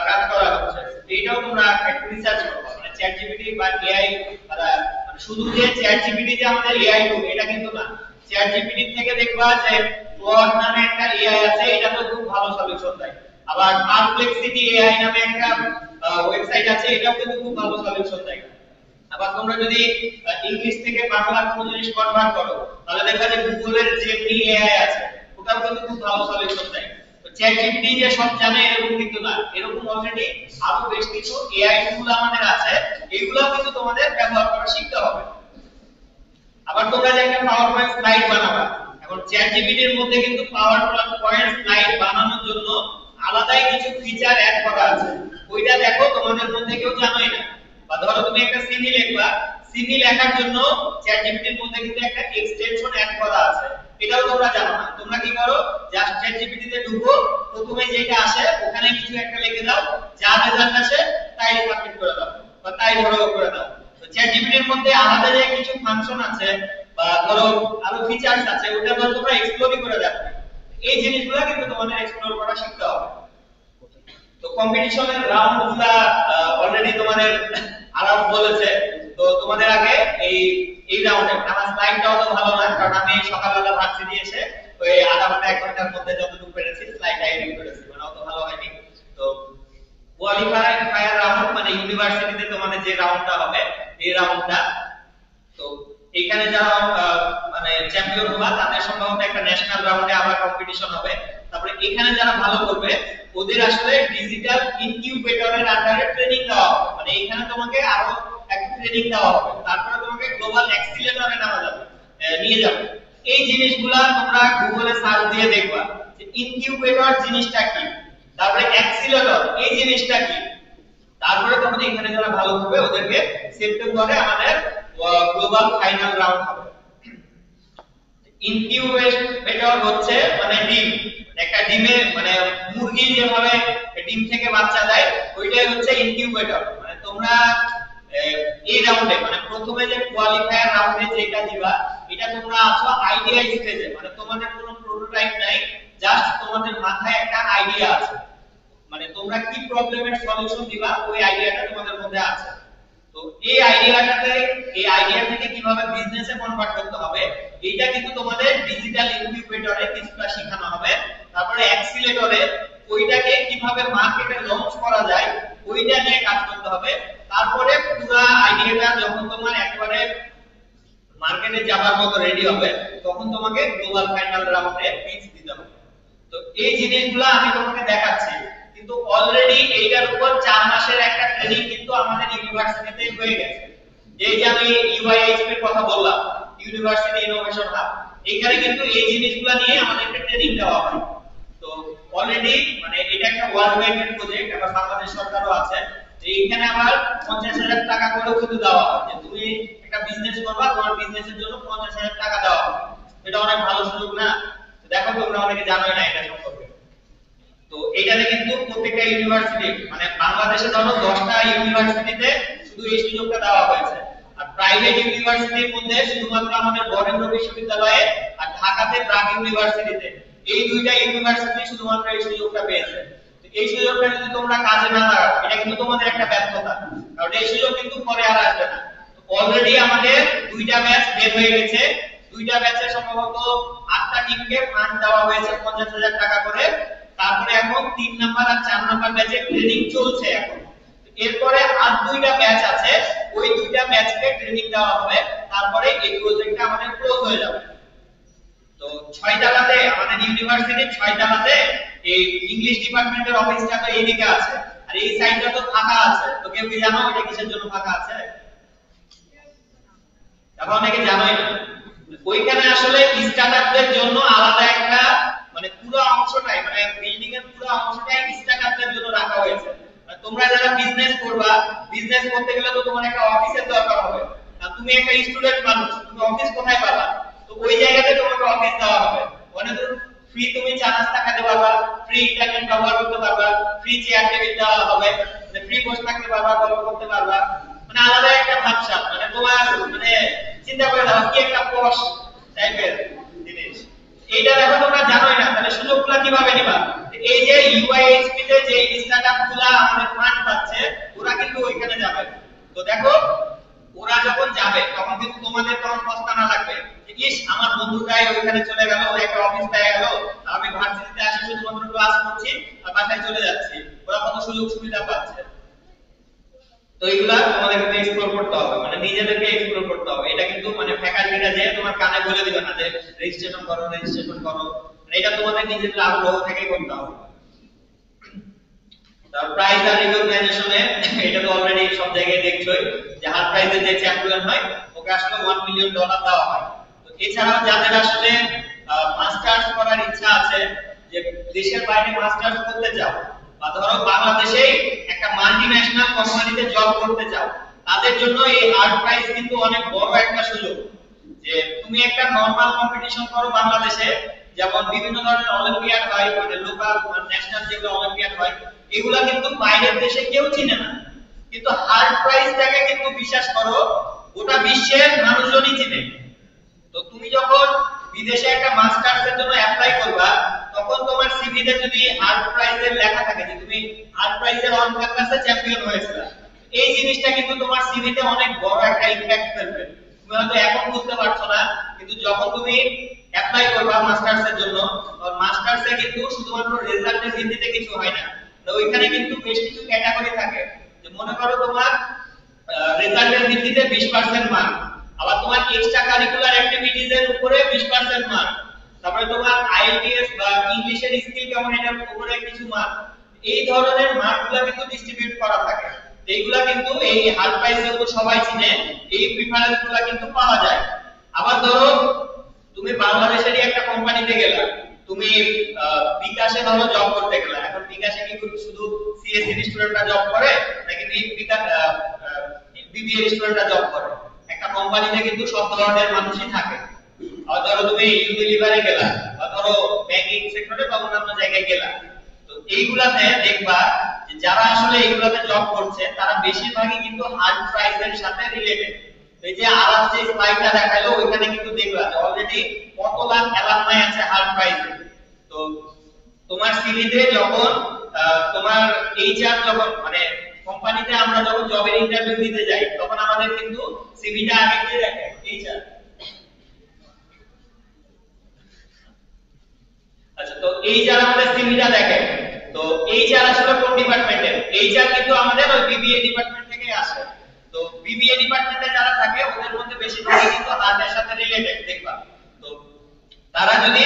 কাজ করা হচ্ছে। এইটাও তোমরা একটু রিসার্চ করবে, মানে চ্যাট জিপিটি বা এআই মানে শুধু যে চ্যাট জিপিটি যে আমাদের এআই টুল এটা কিন্তু না। চ্যাট জিপিটি থেকে দেখবা যে ক্লড নামে একটা এআই আছে, এটা তো খুব ভালো সলিউশন দেয়। আবার পারপ্লেক্সিটি এআই নামে একটা ওয়েবসাইট আছে, এটাও কিন্তু খুব ভালো সলিউশন দেয়। আবার তোমরা যদি ইংলিশ থেকে বাংলা কোনো জিনিস কনভার্ট করো তাহলে দেখবা যে গুগলের জেমিনি এআই আছে, ওটাও কিন্তু খুব ভালো সলিউশন দেয়। তো চ্যাট জিপিটি যে সব জানে এরকম কিন্তু না, এরকম অলরেডি আরো বেশ কিছু এআই টুল আমাদের আছে, এগুলোও কিন্তু তোমাদের ব্যবহার করা শিখতে হবে। আবার তোমরা যে একটা পাওয়ার পয়েন্ট স্লাইড বানাবা, এখন চ্যাট জিপিটির মধ্যে কিন্তু পাওয়ার পয়েন্ট স্লাইড বানানোর জন্য আলাদাই কিছু ফিচার অ্যাড করা আছে। ওইটা দেখো তোমাদের মধ্যে কেউ জানোই না। বা ধরো তুমি একটা সিভি লিখবা, সিভি লেখার জন্য চ্যাট জিপিটির মধ্যে কিন্তু একটা এক্সটেনশন অ্যাড করা আছে, এটাও তোমরা জানো না। তোমরা কি করো, জাস্ট চ্যাট জিপিটি তে ঢুকো, প্রথমে যেটা আসে ওখানে কিছু একটা লিখে দাও, যা রেজাল্ট আসে তাই সাবমিট করে দাও বা তাই ধরো করে দাও। তো চ্যাট জিপিটির মধ্যে আলাদা যে কিছু ফাংশন আছে বা ধরো আরো ফিচারস আছে, ওটা ধরো তোমরা এক্সপ্লোরই করে দেখো। এই জিনিসগুলো কিন্তু তোমাদের এক্সপ্লোর করা শিখতে হবে। তো কম্পিটিশনের রাউন্ডগুলো অলরেডি তোমাদের আরাম বলেছে। তো তোমাদের আগে এই রাউন্ডে আমার স্লাইডটাও তো ভালো না, কারণ আমি সকালবেলা ভার্সিটি এসে ওই আধা ঘন্টা 1 ঘন্টার মধ্যে যতটুকু পেরেছি স্লাইড এডিট করেছি, মানে অত ভালো হয়নি। তো কোয়ালিফায়ার রাউন্ড মানে ইউনিভার্সিটিতে তোমাদের যে রাউন্ডটা হবে এই রাউন্ডটা, তো এখানে যারা মানে চ্যাম্পিয়ন হবা তাদের সম্ভবত একটা ন্যাশনাল রাউন্ডে আবার কম্পিটিশন হবে। তারপরে এখানে যারা ভালো করবে ওদের আসলে ডিজিটাল ইনকিউবেটরের আন্ডারে ট্রেনিং দেওয়া হবে, মানে এখানে তোমাকে আরো একটা ট্রেনিং দেওয়া হবে, তারপরে তোমাকে গ্লোবাল অ্যাক্সিলারেটরে নেওয়া যাবে, নিয়ে যাবে। এই জিনিসগুলা তোমরা গুগলে সার্চ দিয়ে দেখবা যে ইনকিউবেটর জিনিসটা কি, তারপরে অ্যাক্সিলারেটর এই জিনিসটা কি। তারপরে তখন এখানে যারা ভালো করবে ওদেরকে সেপ্টেম্বরে আমাদের গ্লোবাল ফাইনাল রাউন্ড হবে। ইনকিউবেটর হচ্ছে মানে ডিম, একটা ডিমে মানে মুরগি যেভাবে ডিম থেকে বাচ্চা দেয় ওইটাই হচ্ছে ইনকিউবেটর। মানে তোমরা এই রাউন্ডে মানে প্রথমে যে কোয়ালিফায়ার রাউন্ডে যেটা দিবা এটা তোমরা আছো আইডিয়া স্টেজে, মানে তোমাদের কোনো প্রোটোটাইপ নাই, জাস্ট তোমাদের মাথায় একটা আইডিয়া আছে, মানে তোমরা কি প্রবলেমের সলিউশন দিবা ওই আইডিয়াটা তোমাদের মধ্যে আছে। তো এই আইডিয়া থেকে কিভাবে বিজনেসে কনভার্ট করতে হবে এইটা কিন্তু তোমাদের ডিজিটাল ইনকিউবেটরে কিছুটা শেখানো হবে। তারপরে অ্যাক্সিলারেটরে ওইটাকে কিভাবে মার্কেটে লঞ্চ করা যায় ওইটা নিয়ে কাজ করতে হবে। তারপরে পুরো আইডিয়াটা যখন তোমার একবারে মার্কেটে যাবার মতো রেডি হবে তখন তোমাকে গ্লোবাল ফাইনাল রাউন্ডে পিচ দিতে হবে। তো এই জিনিসগুলো আমি তোমাকে দেখাচ্ছি, কিন্তু অলরেডি এইটার উপর 4 মাসের একটা ট্রেনিং কিন্তু আমাদের ইউনিভার্সিটিতে হয়ে গেছে। এই যে আমি ইউআইএইচপি এর কথা বললাম, ইউনিভার্সিটি ইনোভেশন হাব, এখানে কিন্তু এই জিনিসগুলো নিয়ে আমাদেরকে ট্রেনিং দেওয়া হয়। তো অলরেডি মানে এটা একটা ওয়ার্ল্ড ব্যাংকের প্রজেক্ট, আবার বাংলাদেশ সরকারও আছে। এইখানে আবার 50,000 টাকা করে কিন্তু দেওয়া হয়, যে তুমি একটা বিজনেস করবা, তোমার বিজনেসের জন্য 50,000 টাকা দেওয়া হবে। এটা অনেক ভালো সুযোগ না? দেখো তোমরা অনেকে জানোই না এটা সম্পর্কে। তো এটাতে কিন্তু প্রত্যেকটা ইউনিভার্সিটি, মানে বাংলাদেশে ধরো 10টা ইউনিভার্সিটিতে শুধু এই সুযোগটা দেওয়া হয়েছে। আর প্রাইভেট ইউনিভার্সিটির মধ্যে শুধুমাত্র আমাদের বরেন্দ্র বিশ্ববিদ্যালয়ে আর ঢাকাতে ব্র্যাক ইউনিভার্সিটিতে, এই দুইটা ইউনিভার্সিটি শুধুমাত্র এই সুযোগটা পেয়েছে। এই সুযোগটা যদি তোমরা কাজে না লাগাও, এটা কিন্তু তোমাদের একটা ব্যর্থতা, কারণ এই সুযোগ কিন্তু পরে আর আসবে না। অলরেডি আমাদের দুইটা ব্যাচ বের হয়ে গেছে, দুইটা ব্যাচে সম্ভবত 8টা টিমকে ফান্ড দেওয়া হয়েছে 50,000 টাকা করে। তারপরে এখন 3 নাম্বার আর 4 নাম্বার ব্যাচে ট্রেনিং চলছে এখন। এরপরে আর দুইটা ব্যাচ আছে, ওই দুইটা ব্যাচকে ট্রেনিং দেওয়া হবে, তারপরে এই প্রজেক্টটা আমাদের ক্লোজ হয়ে যাবে। তো 6 তলাতে আমাদের ইউনিভার্সিটির 6 তলাতে এই ইংলিশ ডিপার্টমেন্টের অফিসটা তো এইদিকে আছে, আর এই সাইডটা তো ফাঁকা আছে। তো কেউ কি জানো এটা কিসের জন্য ফাঁকা আছে? এখন অনেকে জানোই না। ওইখানে আসলে স্টার্টআপদের জন্য আলাদা একটা, মানে পুরো অংশটাই, মানে বিল্ডিং এর পুরো অংশটাই স্টার্টআপদের জন্য রাখা হয়েছে। তোমরা যারা বিজনেস করবা, বিজনেস করতে গেলে তো তোমার একটা অফিসের দরকার হবে। আর তুমি একটা স্টুডেন্ট মানুষ, তুমি অফিস কোথায় পাবা? তো ওই জায়গাতে তোমাকে অফিস দেওয়া হবে। মানে ফ্রি তুমি চা নাস্তা খেতে পারবা, ফ্রি ইন্টারনেট ব্যবহার করতে পারবা, ফ্রি চেয়ার টেবিল দেওয়া হবে, মানে ফ্রি বসে থাকতে পারবা, গল্প করতে পারবা। মানে আলাদা একটা ভাবসাব, মানে তোমার মানে চিন্তা করে দাও কি একটা পশ টাইপের জিনিস। এইটা দেখো তোমরা জানোই না, তাহলে সুযোগগুলো কিভাবে নিবা? এই যে ইউআইএইচপি তে যে স্টার্টআপগুলো আমাদের ফান্ড পাচ্ছে, ওরা কিন্তু ওইখানে যাবে। তো দেখো ওরা যখন যাবে তখন কিন্তু তোমাদের তখন পস্তানা লাগবে, ইস আমার বন্ধুটাই ওইখানে চলে গেল, ও একটা অফিস পেয়ে গেল, আমি ভার্সিটিতে আসি শুধুমাত্র ক্লাস করছি আর বাসায় চলে যাচ্ছি, ওরা কত সুযোগ সুবিধা পাচ্ছে। তো এইগুলা তোমাদেরকে এক্সপ্লোর করতে হবে, মানে নিজেদেরকে এক্সপ্লোর করতে হবে। এটা কিন্তু মানে ফ্যাকাল্টিটা যে তোমার কানে বলে দিবে না যে রেজিস্ট্রেশন করো রেজিস্ট্রেশন করো, মানে এটা তোমাদের নিজেদের আগ্রহ থেকে করতে হবে। তার প্রাইজ আর রিকগনিশনে এটা তো অলরেডি সব জায়গায় দেখছোই যে হার প্রাইজে যে চ্যাম্পিয়ন হয় ওকে আসলে $1 মিলিয়ন দেওয়া হয়। তো এছাড়াও যাদের আসলে মাস্টার্স করার ইচ্ছা আছে, যে দেশের বাইরে মাস্টার্স করতে চাও, বা ধরো বাংলাদেশেই একটা মাল্টিন্যাশনাল কোম্পানিতে জব করতে চাও, তাদের জন্য এই হার্ড প্রাইজ কিন্তু অনেক বড় একটা সুযোগ। যে তুমি একটা নরমাল কম্পিটিশন করো বাংলাদেশে, যেমন বিভিন্ন ধরনের অলিম্পিয়াড হয়, মানে লোকাল ন্যাশনাল যেগুলো অলিম্পিয়াড হয়, এগুলা কিন্তু বাইরের দেশে কেউ চিনে না, কিন্তু হার্ড প্রাইজটাকে কিন্তু বিশ্বাস করো গোটা বিশ্বের মানুষজনই চিনে। তো তুমি যখন বিদেশে একটা মাস্টার্সের জন্য অ্যাপ্লাই করবা, তখন তোমার সিভিতে যদি হার্ড প্রাইজের লেখা থাকে যে তুমি হার্ড প্রাইজের অন ক্যাম্পাসে চ্যাম্পিয়ন হয়েছিল, এই জিনিসটা কিন্তু তোমার সিভিতে অনেক বড় একটা ইমপ্যাক্ট ফেলবে। তুমি হয়তো এখন বুঝতে পারছো না, কিন্তু যখন তুমি অ্যাপ্লাই করবা মাস্টার্সের জন্য, মাস্টার্সে কিন্তু শুধুমাত্র রেজাল্টের ভিত্তিতে কিছু হয় না, তো ওইখানে কিন্তু বেশ কিছু ক্যাটাগরি থাকে। যে মনে করো তোমার রেজাল্টের ভিত্তিতে 20% মার্ক, আবার তোমার এক্সট্রা কারিকুলার অ্যাক্টিভিটিজ এর উপরে 20% মার্ক, তারপরে তোমার আইএলটিএস বা ইংলিশের স্কিল কেমন এটার উপরে কিছু মার্ক। এই ধরনের মার্কগুলো কিন্তু ডিস্ট্রিবিউট করা থাকে। এইগুলা কিন্তু এই হার্ড প্রাইস যেহেতু সবাই চিনে, এই প্রিফারেন্সগুলো কিন্তু পাওয়া যায়। আবার ধরো তুমি বাংলাদেশেরই একটা কোম্পানিতে গেলা, তুমি বিকাশে ধরো জব করতে গেলা। এখন বিকাশে কি শুধু সিএসসি স্টুডেন্টরা জব করে নাকি বিবিএ স্টুডেন্টরা জব করে? একটা কোম্পানিতে কিন্তু সব ধরনের মানুষই থাকে। আর ধরো তুমি ইউনিলিভারে গেলা, বা ধরো ব্যাংকিং সেক্টরে বা অন্যান্য জায়গায় গেলা, তো এইগুলাতে দেখবা যে যারা আসলে এইগুলাতে জব করছে তারা বেশিরভাগই কিন্তু হার্ড প্রাইসের সাথে রিলেটেড। এই যে আরাম যে স্লাইডটা দেখালো ওইখানে কিন্তু দেখবা যে অলরেডি কত লাখ অ্যালামনাই আছে হার্ড প্রাইসে। তো তোমার সিভিতে যখন তোমার এইচআর যখন মানে কোম্পানিতে আমরা যখন জবের ইন্টারভিউ দিতে যাই, তখন আমাদের কিন্তু সিভিটা আগে দিয়ে দেখে এইচআর। আচ্ছা, তো এইচআর আমাদের সিভিটা দেখে। তো এইচআর আসলে কোন ডিপার্টমেন্টের? এইচআর কিন্তু আমাদের ওই বিবিএ ডিপার্টমেন্ট থেকে আসে। তো বিবিএ ডিপার্টমেন্টে যারা থাকে ওদের মধ্যে বেশিরভাগই কিন্তু হার্ডের সাথে রিলেটেড দেখবা। তো তারা যদি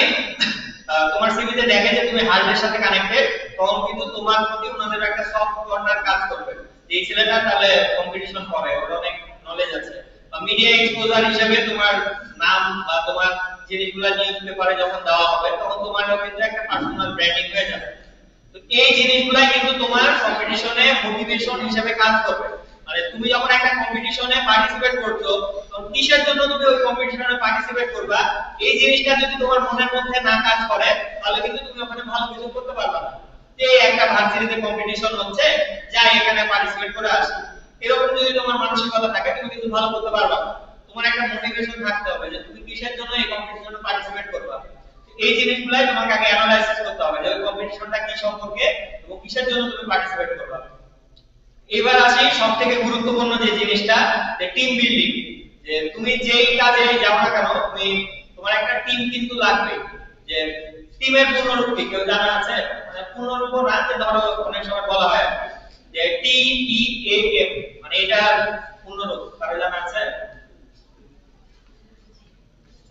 তোমার সিভিতে দেখে যে তুমি হার্ডের সাথে কানেক্টেড, তখন কিন্তু তোমার প্রতি ওনাদের একটা সফট কর্নার কাজ করবে। এই ছেলেটা তাহলে কম্পিটিশন করে, ওর অনেক নলেজ আছে। বা মিডিয়া এক্সপোজার হিসেবে তোমার নাম বা তোমার জিনিসগুলো নিউজ পেপারে যখন দেওয়া হবে, তখন তোমারও কিন্তু একটা পার্সোনাল ব্র্যান্ডিং হয়ে যাবে। তো এই জিনিসগুলাই কিন্তু তোমার কম্পিটিশনে মোটিভেশন হিসেবে কাজ করবে। মানে তুমি যখন একটা কম্পিটিশনে পার্টিসিপেট করছো, তখন কিসের জন্য তুমি ওই কম্পিটিশনে পার্টিসিপেট করবা, এই জিনিসটা যদি তোমার মনের মধ্যে না কাজ করে, তাহলে কিন্তু তুমি ওখানে ভালো কিছু করতে পারবে না। যে একটা ভার্সিটিতে কম্পিটিশন হচ্ছে, যাই এখানে পার্টিসিপেট করে আসি, এরকম যদি তোমার মানসিকতা থাকে, তুমি কিন্তু ভালো করতে পারবে না। তোমার একটা মোটিভেশন থাকতে হবে যে তুমি কিসের জন্য এই কম্পিটিশনে পার্টিসিপেট করবা। এই জিনিসগুলাই তোমাকে আগে অ্যানালাইসিস করতে হবে যে ওই কম্পিটিশনটা কি সম্পর্কে এবং কিসের জন্য তুমি পার্টিসিপেট করবা। এবার আসি সবথেকে গুরুত্বপূর্ণ যে জিনিসটা, যে টিম বিল্ডিং। যে তুমি যেই কাজে যাও না কেন, তুমি তোমার একটা টিম কিন্তু লাগবে। যে টিমের পূর্ণরূপ কি কেউ জানা আছে? মানে পূর্ণরূপ না, যে ধরো অনেক সময় বলা হয় যে TEAM, মানে এটা পূর্ণরূপ কারো জানা আছে?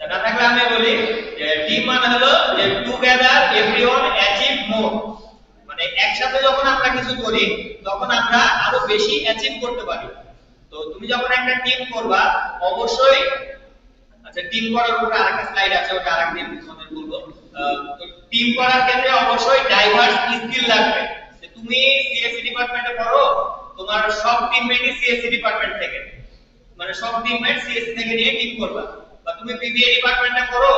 না থাকলে আমি বলি যে টিম মানে হলো যে টুগেদার এভরিওয়ান অ্যাচিভ মোর। মানে একসাথে যখন আমরা কিছু করি তখন আমরা আরো বেশি অ্যাচিভ করতে পারি। তো তুমি যখন একটা টিম করবা অবশ্যই, আচ্ছা টিম করার উপরে আরেকটা স্লাইড আছে, ওটা আরেকদিন তোমাদের বলবো। তো টিম করার ক্ষেত্রে অবশ্যই ডাইভার্স স্কিল লাগবে। যে তুমি সিএসসি ডিপার্টমেন্টে পড়ো, তোমার সব টিমমেটই সিএসসি ডিপার্টমেন্ট থেকে, মানে সব টিমমেট সিএসসি থেকে নিয়ে টিম করবা। বা তুমি বিবিএ ডিপার্টমেন্টে পড়ো,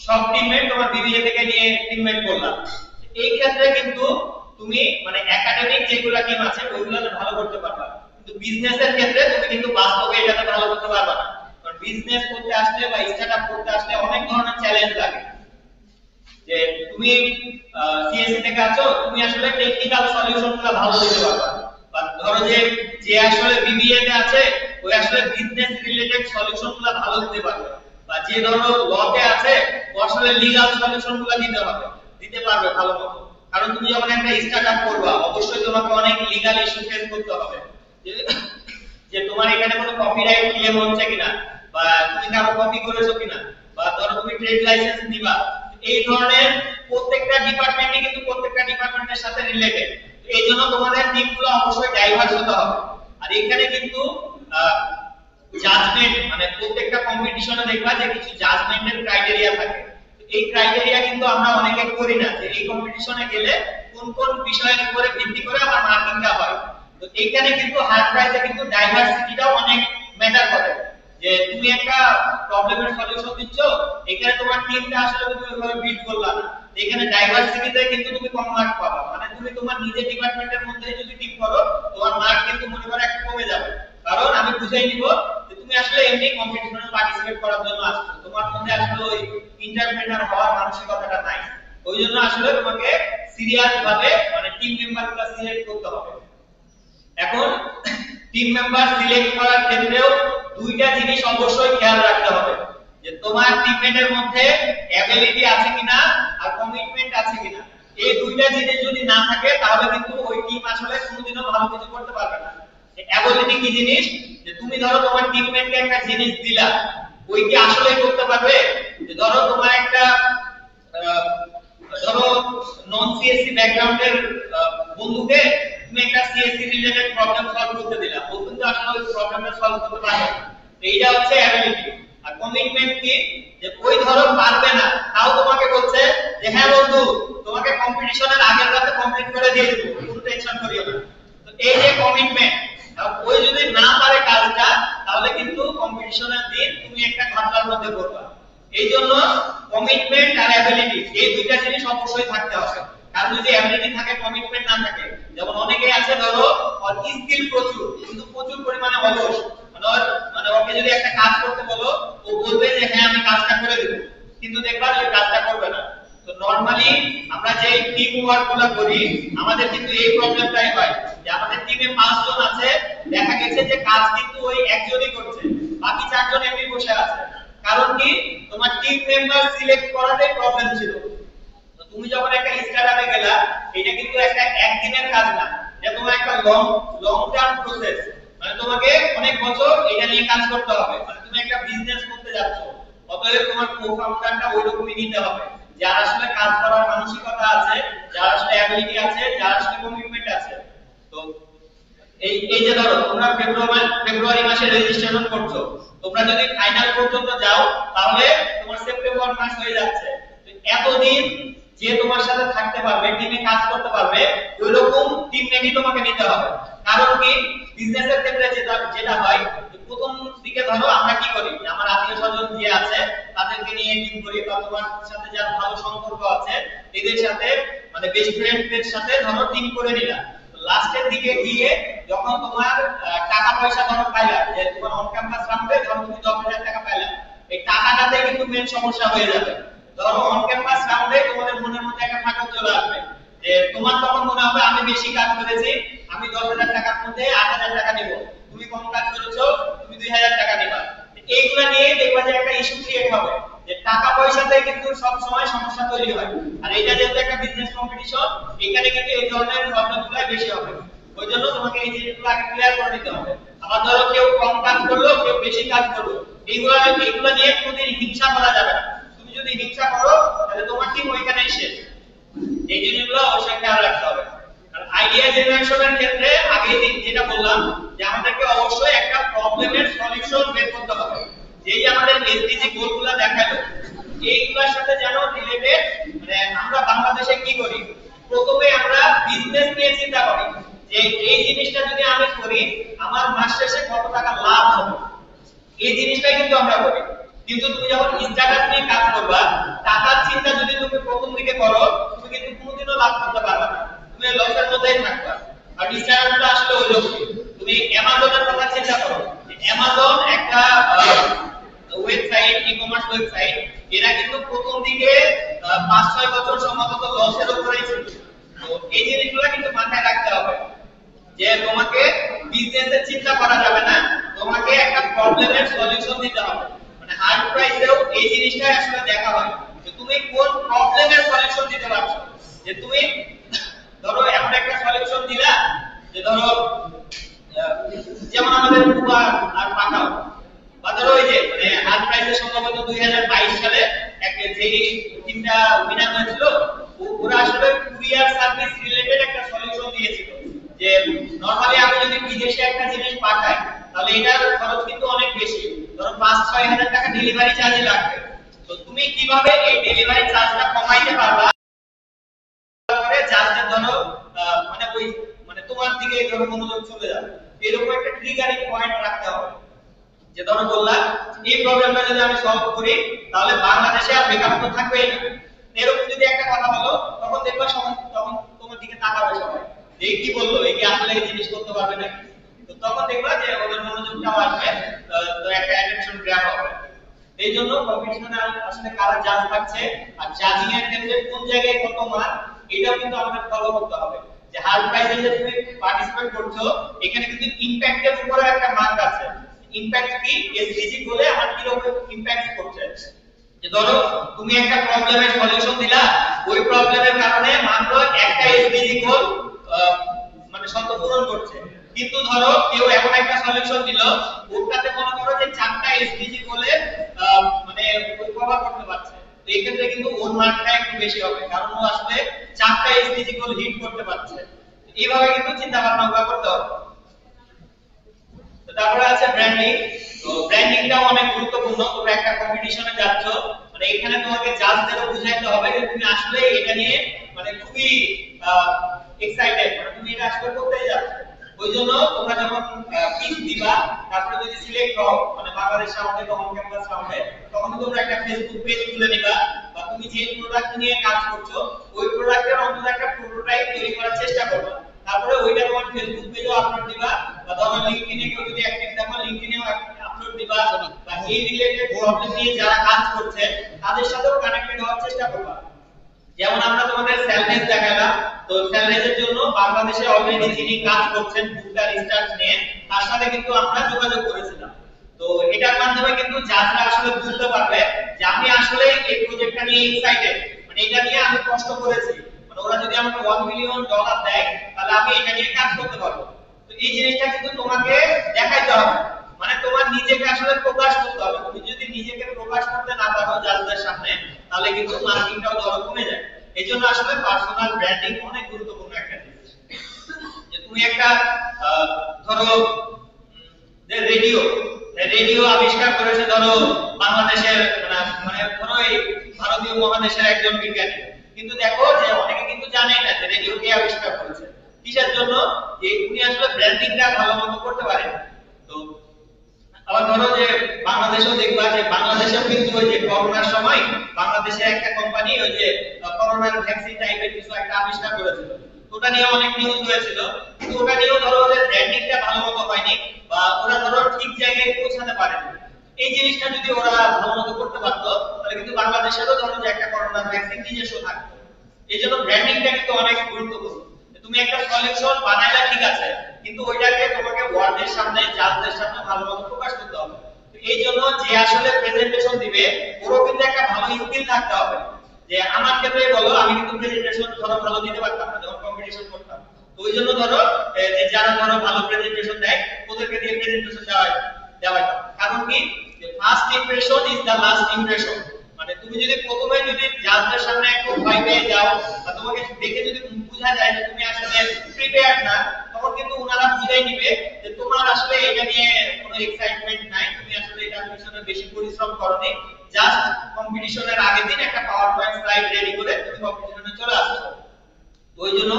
সব টিমমেট তোমার বিবিএ থেকে নিয়ে টিমমেট করলা। এই ক্ষেত্রে কিন্তু তুমি মানে একাডেমিক যেগুলো টিম আছে ওইগুলোতে ভালো করতে পারবা, কিন্তু বিজনেসের ক্ষেত্রে তুমি কিন্তু বাস্তবে এটাতে ভালো করতে পারবা না। কারণ বিজনেস করতে আসলে বা স্টার্টআপ করতে আসলে অনেক ধরনের চ্যালেঞ্জ লাগে। যে তুমি সিএসসি থেকে আছো, তুমি আসলে টেকনিক্যাল সলিউশনগুলো ভালো দিতে পারবা। বা ধরো যে আসলে বিবিএ তে আছে, ওই আসলে বিজনেস রিলেটেড সলিউশনগুলো ভালো দিতে পারবে। বা যে ধরো লতে আছে, ও আসলে লিগ্যাল সলিউশনগুলো দিতে পারবে ভালো মতো। কারণ তুমি যখন একটা স্টার্টআপ করবা, অবশ্যই তোমাকে অনেক লিগ্যাল ইস্যু ফেস করতে হবে। যে তোমার এখানে কোনো কপিরাইট ক্লেম হচ্ছে কিনা, বা তুমি কারো কপি করেছো কিনা, বা ধরো তুমি ট্রেড লাইসেন্স দিবা। এই ধরনের প্রত্যেকটা ডিপার্টমেন্টই কিন্তু প্রত্যেকটা ডিপার্টমেন্টের সাথে রিলেটেড। এই জন্য তোমাদের টিমগুলো অবশ্যই ডাইভার্স হতে হবে। আর এখানে কিন্তু জাজমেন্ট, মানে প্রত্যেকটা কম্পিটিশনে দেখবা যে কিছু জাজমেন্টের ক্রাইটেরিয়া থাকে। এই ক্রাইটেরিয়া কিন্তু আমরা অনেকে করি না, যে এই কম্পিটিশনে গেলে কোন কোন বিষয়ের উপরে ভিত্তি করে আমার মার্কিংটা হয়। তো এইখানে কিন্তু হার্ড প্রাইসে কিন্তু ডাইভার্সিটিটাও অনেক ম্যাটার করে। যে তুমি একটা প্রবলেমের সলিউশন দিচ্ছ, এখানে তোমার টিমটা আসলে তুমি ওইভাবে বিল্ড করলা না, এখানে ডাইভার্সিটিতে কিন্তু তুমি কম মার্ক পাবা। মানে তুমি তোমার নিজের ডিপার্টমেন্টের মধ্যে যদি টিম করো, তোমার মার্ক কিন্তু মনে করো একটু কমে যাবে। কারণ আমি বুঝাই নিব যে তুমি আসলে এমনি কম্পিটিশনে পার্টিসিপেট করার জন্য আসছো, তোমার মধ্যে আসলে ওই ইন্টারপ্রেনার হওয়ার মানসিকতাটা নাই। ওই জন্য আসলে তোমাকে সিরিয়াস ভাবে মানে টিম মেম্বারগুলো সিলেক্ট করতে হবে। এখন টিম মেম্বার সিলেক্ট করার ক্ষেত্রেও দুইটা জিনিস অবশ্যই খেয়াল রাখতে হবে, যে তোমার টিমমেটের মধ্যে অ্যাবিলিটি আছে কিনা আর কমিটমেন্ট আছে কিনা। এই দুইটা জিনিস যদি না থাকে তাহলে কিন্তু ওই টিম আসলে কোনোদিনও ভালো কিছু করতে পারবে না। অ্যাবিলিটি কি জিনিস? যে তুমি ধরো তোমার টিমমেটকে একটা জিনিস দিলা, ওই কি আসলেই করতে পারবে? যে ধরো তোমার একটা ধরো নন সিএসসি ব্যাকগ্রাউন্ডের বন্ধুকে তুমি একটা সিএসসি রিলেটেড প্রবলেম সলভ করতে দিলা, ও কিন্তু আসলে ওই প্রবলেমটা সলভ করতে পারবে না। এইটা হচ্ছে অ্যাবিলিটি। আর কমিটমেন্ট কি? যে ওই ধরো পারবে না, তাও তোমাকে বলছে যে হ্যাঁ বন্ধু, তোমাকে কম্পিটিশনের আগের রাতে কমপ্লিট করে দিয়ে দেব, কোনো টেনশন করিও না। তো এই যে কমিটমেন্ট, ওই যদি না পারে কাজটা, তাহলে কিন্তু কম্পিটিশনের দিন তুমি একটা ঘাটলার মধ্যে পড়বা। এই জন্য কমিটমেন্ট আর অ্যাবিলিটি এই দুইটা জিনিস অবশ্যই থাকতে হবে। কারণ যদি অ্যাবিলিটি থাকে কমিটমেন্ট না থাকে, যেমন অনেকেই আছে ধরো ওর স্কিল প্রচুর কিন্তু প্রচুর পরিমাণে অলস, মানে ওকে যদি একটা কাজ করতে বলো, ও বলবে যে হ্যাঁ আমি কাজটা করে দেব, কিন্তু দেখবা যে কাজটা করবে না। তো নরমালি আমরা যে টিম ওয়ার্ক গুলো করি, আমাদের কিন্তু এই প্রবলেমটাই হয় যে আমাদের টিমে 5 জন আছে, দেখা গেছে যে কাজ কিন্তু ওই একজনই করছে, বাকি 4 জন এমনি বসে আছে। কারণ কি? তোমার টিম মেম্বার সিলেক্ট করাতে প্রবলেম ছিল। তো তুমি যখন একটা স্টার্টআপে গেলা, এটা কিন্তু একটা একদিনের কাজ না, এটা তোমার একটা লং টার্ম প্রসেস। মানে তোমাকে অনেক বছর এটা নিয়ে কাজ করতে হবে। মানে তুমি একটা বিজনেস করতে যাচ্ছ, অতএব তোমার কো-ফাউন্ডারটা ওইরকমই নিতে হবে, যার আসলে কাজ করার মানসিকতা আছে, যার আসলে অ্যাবিলিটি আছে, যার আসলে কমিটমেন্ট আছে। তো এই যে ধরো তোমরা ফেব্রুয়ারি মাসে রেজিস্ট্রেশন করছো, তোমরা যদি ফাইনাল পর্যন্ত যাও তাহলে তোমার সেপ্টেম্বর মাস হয়ে যাচ্ছে। এতদিন যে তোমার সাথে থাকতে পারবে, টিমে কাজ করতে পারবে, ওইরকম টিমমেটই তোমাকে নিতে হবে। কারণ কি বিজনেসের ক্ষেত্রে যেটা হয়, প্রথম দিকে ধরো আমরা কি করি, আমার আত্মীয় স্বজন যে আছে তাদেরকে নিয়ে টিম করি, বা তোমার সাথে যার ভালো সম্পর্ক আছে এদের সাথে, মানে বেস্ট ফ্রেন্ডদের সাথে ধরো টিম করে নিলা। লাস্টের দিকে গিয়ে যখন তোমার টাকা পয়সা ধরো পাইলা, যে তোমার অন ক্যাম্পাস রাউন্ডে ধরো তুমি 10,000 টাকা পাইলা, এই টাকাটাতে কিন্তু মেন সমস্যা হয়ে যাবে। ধরো অন ক্যাম্পাস রাউন্ডে তোমাদের মনের মধ্যে একটা ফাটল চলে আসবে, যে তোমার তখন মনে হবে আমি বেশি কাজ করেছি, আমি 10,000 টাকার মধ্যে 8,000 টাকা নেব, তুমি কম কাজ করেছো, তুমি 2,000 টাকা নেবা। এইগুলা নিয়ে দেখবা যে একটা ইস্যু ক্রিয়েট হবে, যে টাকা পয়সাতে কিন্তু সব সময় সমস্যা তৈরি হয়। আর এটা যেহেতু একটা বিজনেস কম্পিটিশন, এখানে কিন্তু এই ধরনের প্রবলেমগুলো বেশি হবে। ওই জন্য তোমাকে এই জিনিসগুলো আগে ক্লিয়ার করে নিতে হবে। আবার ধরো কেউ কম কাজ করলো, কেউ বেশি কাজ করলো, এইগুলো নিয়ে কোনোদিন হিংসা করা যাবে না। তুমি যদি হিংসা করো তাহলে তোমার টিম ওইখানেই শেষ। এই জিনিসগুলো অবশ্যই খেয়াল রাখতে হবে। কারণ আইডিয়া জেনারেশনের ক্ষেত্রে আগে যেটা বললাম, যে আমাদেরকে অবশ্যই একটা প্রবলেমের সলিউশন বের করতে হবে। যেই আমাদের এসডিজি গোলগুলো দেখালো, এইগুলোর সাথে যেন রিলেটেড, মানে আমরা বাংলাদেশে কি করি, প্রথমে আমরা বিজনেস নিয়ে চিন্তা করি, যে এই জিনিসটা যদি আমি করি আমার মাস শেষে কত টাকা লাভ হবে, এই জিনিসটাই কিন্তু আমরা করি। কিন্তু তুমি যখন স্টার্টআপ নিয়ে কাজ করবা, টাকার চিন্তা যদি তুমি প্রথম দিকে করো, তুমি কিন্তু কোনোদিনও লাভ করতে পারবে না, তুমি লসের মধ্যেই থাকবা। আর স্টার্টআপটা আসলে ওইরকম। তুমি অ্যামাজনের কথা চিন্তা করো, অ্যামাজন একটা ওয়েবসাইট, ই-কমার্স ওয়েবসাইট, এরা কিন্তু প্রথম দিকে 5-6 বছর সম্ভবত লসের উপরেই ছিল। তো এই জিনিসগুলো কিন্তু মাথায় রাখতে হবে, যে তোমাকে বিজনেসের চিন্তা করা যাবে না, তোমাকে একটা প্রবলেমের সলিউশন দিতে হবে। মানে হার্ড প্রাইসেও এই জিনিসটা আসলে দেখা হয়, যে তুমি কোন প্রবলেমের সলিউশন দিতে পারছো। যে তুমি ধরো এমন একটা সলিউশন দিলা, যে ধরো যেমন আমাদের উবার আর পাঠাও, বা ধরো ওই যে মানে হার্ড প্রাইসে সম্ভবত 2022 সালে একটা যে টিমটা উইনার হয়েছিল, ওরা আসলে কুরিয়ার সার্ভিস রিলেটেড একটা সলিউশন দিয়েছিল। যে নরমালি আমি যদি বিদেশে একটা জিনিস পাঠাই, তাহলে এটার খরচ কিন্তু অনেক বেশি, ধরো 5-6 হাজার টাকা ডেলিভারি চার্জ লাগবে। তো তুমি কিভাবে এই ডেলিভারি চার্জটা কমাইতে পারবা, করে চার্জের ধরো মানে ওই মানে তোমার দিকে ধরো মনোযোগ চলে যাবে, এরকম একটা ট্রিগারিং পয়েন্ট রাখতে হবে। যে ধরো বললা এই প্রবলেমটা যদি আমি সলভ করি, তাহলে বাংলাদেশে আর বেকারত্ব থাকবেই না, এরকম যদি একটা কথা বলো, তখন দেখবা তখন তোমার দিকে তাকাবে সবাই, যে কি বললো, এই কি আসলে এই জিনিস করতে পারবে নাকি। তো তখন দেখবা যে ওদের মনোযোগটাও আসবে, তো একটা অ্যাটেনশন গ্র্যাব হবে। এই জন্য কম্পিটিশনে আসলে কারা জাজ থাকছে, আর জাজিং এর ক্ষেত্রে কোন জায়গায় কত মার্ক, এটাও কিন্তু আমাদের ফলো করতে হবে। যে হার্ড প্রাইজে যে তুমি পার্টিসিপেট করছো, এখানে কিন্তু ইমপ্যাক্টের উপরে একটা মার্ক আছে। ইমপ্যাক্ট কি, এসডিজি গোলে আমার কি রকম ইমপ্যাক্ট করছে। যে ধরো তুমি একটা প্রবলেমের সলিউশন দিলা, ওই প্রবলেমের কারণে মাত্র একটা এসডিজি গোল মানে শর্ত পূরণ করছে। কিন্তু ধরো কেউ এমন একটা সলিউশন দিল, ওটাতে মনে করো যে 4টা এসডিজি গোলে মানে ওই কভার করতে পারছে, তো এই ক্ষেত্রে কিন্তু ওর মার্কটা একটু বেশি হবে, কারণ ও আসলে 4টা এসডিজি গোল হিট করতে পারছে। এইভাবে কিন্তু চিন্তা ভাবনা করতে হবে। তারপরে আছে ব্র্যান্ডিং। তো ব্র্যান্ডিংটাও অনেক গুরুত্বপূর্ণ। তোমরা একটা কম্পিটিশনে যাচ্ছ, মানে এখানে তোমাকে জাজদেরও বুঝাইতে হবে যে তুমি আসলে এটা নিয়ে মানে খুবই এক্সাইটেড, মানে তুমি এটা আসলে করতেই যাচ্ছ। ওই জন্য তোমরা যখন পিচ দিবা, তারপরে যদি সিলেক্ট হও, মানে বাংলাদেশ রাউন্ডে বা অন ক্যাম্পাস রাউন্ডে, তখন তোমরা একটা ফেসবুক পেজ খুলে নিবা, বা তুমি যে প্রোডাক্ট নিয়ে কাজ করছো ওই প্রোডাক্টের অন্তত একটা প্রোটোটাইপ তৈরি করার চেষ্টা করবা। তারপরে ওইটা তোমার ফেসবুক পেজেও আপলোড দিবা, বা ধরো লিংকডইনে কেউ যদি অ্যাক্টিভ থাকো লিংকডইনেও আপলোড দিবা, বা এই রিলেটেড প্রবলেম নিয়ে যারা কাজ করছে তাদের সাথেও কানেক্টেড হওয়ার চেষ্টা করবা। যেমন আমরা তোমাদের সেলনেস দেখালাম, তো সেলনেসের জন্য বাংলাদেশে অলরেডি যিনি কাজ করছেন বুকটা রিসার্চ নিয়ে, তার সাথে কিন্তু আমরা যোগাযোগ করেছিলাম। তো এটার মাধ্যমে কিন্তু জাজরা আসলে বুঝতে পারবে যে আমি আসলে এই প্রজেক্টটা নিয়ে এক্সাইটেড, মানে এটা নিয়ে আমি কষ্ট করেছি, মানে ওরা যদি আমাকে $1 মিলিয়ন দেয়, তাহলে আমি এটা নিয়ে কাজ করতে পারবো। তো এই জিনিসটা কিন্তু তোমাকে দেখাইতে হবে, মানে তোমার নিজেকে আসলে প্রকাশ করতে হবে। তুমি যদি নিজেকে প্রকাশ করতে না পারো জাজদের সামনে, তাহলে কিন্তু মার্কেটিংটাও ধরো কমে যায়। এইজন্য আসলে পার্সোনাল ব্র্যান্ডিং অনেক গুরুত্বপূর্ণ একটা জিনিস। যে তুমি একটা ধরো যে রেডিও আবিষ্কার করেছে ধরো বাংলাদেশের মানে ধরো এই ভারতীয় মহাদেশের একজন বিজ্ঞানী, কিন্তু দেখো যে অনেকে কিন্তু জানেই না যে রেডিও কে আবিষ্কার করেছে, কিসের জন্য, যে উনি আসলে ব্র্যান্ডিংটা ভালো মতো করতে পারেন। তো আবার ধরো যে বাংলাদেশেও দেখবা যে বাংলাদেশেও কিন্তু ওই যে করোনার সময় বাংলাদেশের একটা কোম্পানি ওই যে করোনার ভ্যাকসিন টাইপের কিছু একটা আবিষ্কার করেছিল, ওটা নিয়ে অনেক নিউজ হয়েছিল, কিন্তু ওটা নিয়েও ধরো ওদের ব্র্যান্ডিংটা ভালো মতো হয়নি বা ওরা ধরো ঠিক জায়গায় পৌঁছাতে পারেনি। এই জিনিসটা যদি ওরা ভালো মতো করতে পারতো তাহলে কিন্তু বাংলাদেশেরও ধরো যে একটা করোনার ভ্যাকসিন নিজস্ব থাকতো। এই জন্য ব্র্যান্ডিংটা কিন্তু অনেক গুরুত্বপূর্ণ। তুমি একটা সলিউশন বানাইলা ঠিক আছে, কিন্তু ওইটাকে তোমাকে ওয়ার্ল্ডের সামনে, জাজদের সামনে ভালো মতো প্রকাশ করতে হবে। তো এই জন্য যে আসলে প্রেজেন্টেশন দিবে ওরও কিন্তু একটা ভালো স্কিল থাকতে হবে। যে আমার ক্ষেত্রে বলো, আমি কিন্তু প্রেজেন্টেশন ধরো ভালো দিতে পারতাম না যখন কম্পিটিশন করতাম, তো ওই জন্য ধরো যে যারা ধরো ভালো প্রেজেন্টেশন দেয় ওদেরকে দিয়ে প্রেজেন্টেশন দেওয়া কারণ কি, যে first impression is the last impression. মানে তুমি যদি প্রথমে যদি জাজদের সামনে একটু ভয় পেয়ে যাও বা তোমাকে দেখে যদি বোঝা যায় যে তুমি আসলে প্রিপেয়ার্ড না, তখন কিন্তু ওনারা বুঝাই নিবে যে তোমার আসলে এটা নিয়ে কোনো এক্সাইটমেন্ট নাই, তুমি আসলে এটার পিছনে বেশি পরিশ্রম করোনি, জাস্ট কম্পিটিশনের আগের দিন একটা পাওয়ার পয়েন্ট স্লাইড রেডি করে তুমি কম্পিটিশনে চলে আসছো। তো ওই জন্য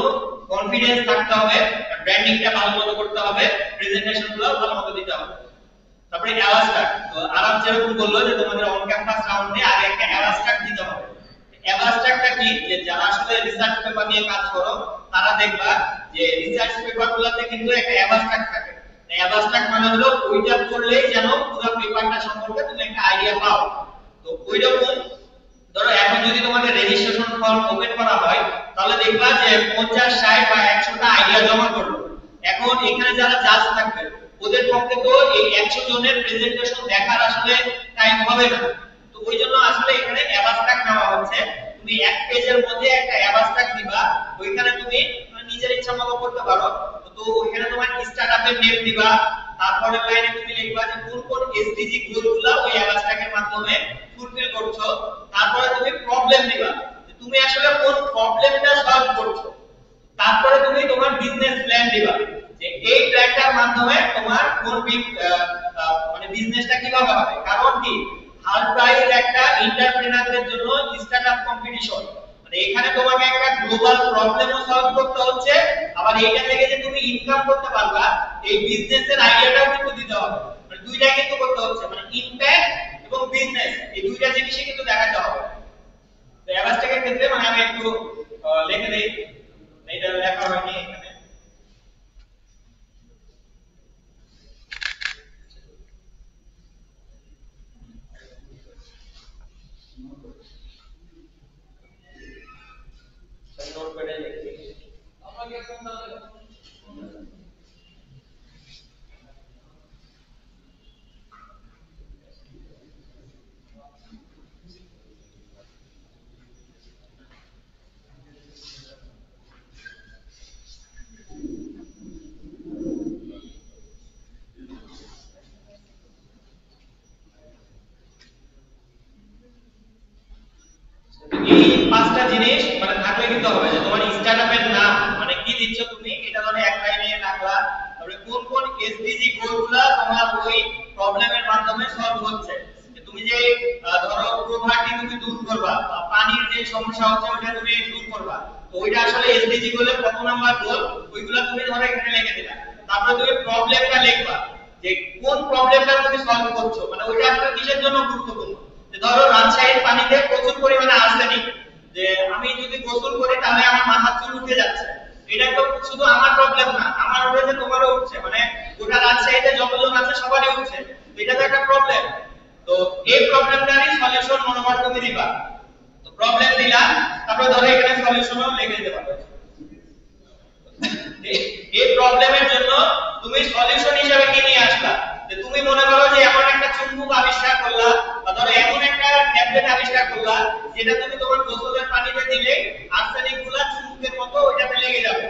কনফিডেন্স থাকতে হবে, ব্র্যান্ডিংটা ভালো মতো করতে হবে, প্রেজেন্টেশনগুলো ভালো মতো দিতে হবে। তারপরে অ্যাওয়াস্টাক, তো আরাম যেরকম বললো যে তোমাদের অন ক্যাম্পাস রাউন্ডে আগে একটা অ্যাওয়াস্টাক দিতে হবে। অ্যাওয়াস্টাকটা কি, যে যারা আসলে রিসার্চ পেপার নিয়ে কাজ করো তারা দেখবা যে রিসার্চ পেপারগুলোতে কিন্তু একটা অ্যাওয়াস্টাক থাকে। অ্যাওয়াস্টাক মানে হলো ওইটা পড়লেই যেন পুরো পেপারটা সম্পর্কে তুমি একটা আইডিয়া পাও। তো ওইরকম ধরো এখন যদি তোমাদের রেজিস্ট্রেশন ফর্ম ওপেন করা হয় তাহলে দেখবা যে 50, 60 বা 100টা আইডিয়া জমা করলো। এখন এখানে যারা জাজ থাকবে ওদের পক্ষে তো এই 100 জনের প্রেজেন্টেশন দেখার আসলে টাইম হবে না। তো ওই জন্য আসলে এখানে অ্যাবাস্ট্রাক্ট নেওয়া হচ্ছে। তুমি এক পেজের মধ্যে একটা অ্যাবাস্ট্রাক্ট দিবা, ওইখানে তুমি নিজের ইচ্ছা মতো করতে পারো। তো ওইখানে তোমার স্টার্টআপের নেম দিবা, তারপরে লাইনে তুমি লিখবা যে কোন কোন এসডিজি গোলগুলো ওই অ্যাবাস্ট্রাক্টের মাধ্যমে ফুলফিল করছো। তারপরে তুমি প্রবলেম দিবা, যে তুমি আসলে কোন প্রবলেমটা সলভ করছো। তারপরে তুমি তোমার বিজনেস প্ল্যান দিবা, যে এই প্ল্যানটার মাধ্যমে তোমার কোন মানে বিজনেসটা কিভাবে হবে। কারণ কি, হার্ড প্রাইস একটা এন্টারপ্রেনারদের জন্য স্টার্টআপ কম্পিটিশন, মানে এখানে তোমাকে একটা গ্লোবাল প্রবলেমও সলভ করতে হচ্ছে, আবার এইটা থেকে যে তুমি ইনকাম করতে পারবা এই বিজনেসের আইডিয়াটাও কিন্তু দিতে হবে। মানে দুইটা কিন্তু করতে হচ্ছে, মানে ইমপ্যাক্ট এবং বিজনেস এই দুইটা জিনিসই কিন্তু দেখাতে হবে। তো অ্যাভাস্টেকের ক্ষেত্রে মানে আমি একটু লিখে দেই, এটা লেখা হয়নি এখানে। নোটপ্যাডে লিখে আমাকে কোনটা এই পাঁচটা জিনিস মানে থাকলে কিন্তু হবে, যে তোমার স্টার্টআপের নাম মানে কি দিচ্ছ তুমি, এটা ধরে এক লাইনে রাখলা। তারপরে কোন কোন এসডিজি গোলগুলো তোমার ওই প্রবলেমের মাধ্যমে সলভ হচ্ছে, যে তুমি যে ধরো প্রভার্টি তুমি দূর করবা বা পানির যে সমস্যা হচ্ছে ওটা তুমি দূর করবা, তো ওইটা আসলে এসডিজি গোলের কত নাম্বার গোল ওইগুলো তুমি ধরো এখানে লিখে দিলা। তারপরে তুমি প্রবলেমটা লিখবা, যে কোন প্রবলেমটা তুমি সলভ করছো, মানে ওইটা আসলে কিসের জন্য গুরুত্বপূর্ণ। ধরো রাজশাহীর পানিতে প্রচুর পরিমাণে আর্সেনিক, যে আমি যদি গোসল করি তাহলে আমার মাথা চুল উঠে যাচ্ছে, এটা তো শুধু আমার প্রবলেম না, আমার উঠেছে তোমারও উঠছে, মানে গোটা রাজশাহীতে যতজন আছে সবারই উঠছে, এটা তো একটা প্রবলেম। তো এই প্রবলেমটারই সলিউশন মনোভাব তুমি দিবা। তো প্রবলেম দিলা, তারপরে ধরো এখানে সলিউশনও লিখে দিতে পারবে। এই প্রবলেমের জন্য তুমি সলিউশন হিসেবে কি নিয়ে আসলা, যে তুমি মনে করো যে এমন একটা চুম্বক আবিষ্কার করলা বা ধরো এমন একটা ট্যাবলেট আবিষ্কার করলা যেটা তুমি তোমার গোসলের পানিতে দিলে আর্সেনিক গুলা চুম্বকের মতো ওইটাতে লেগে যাবে,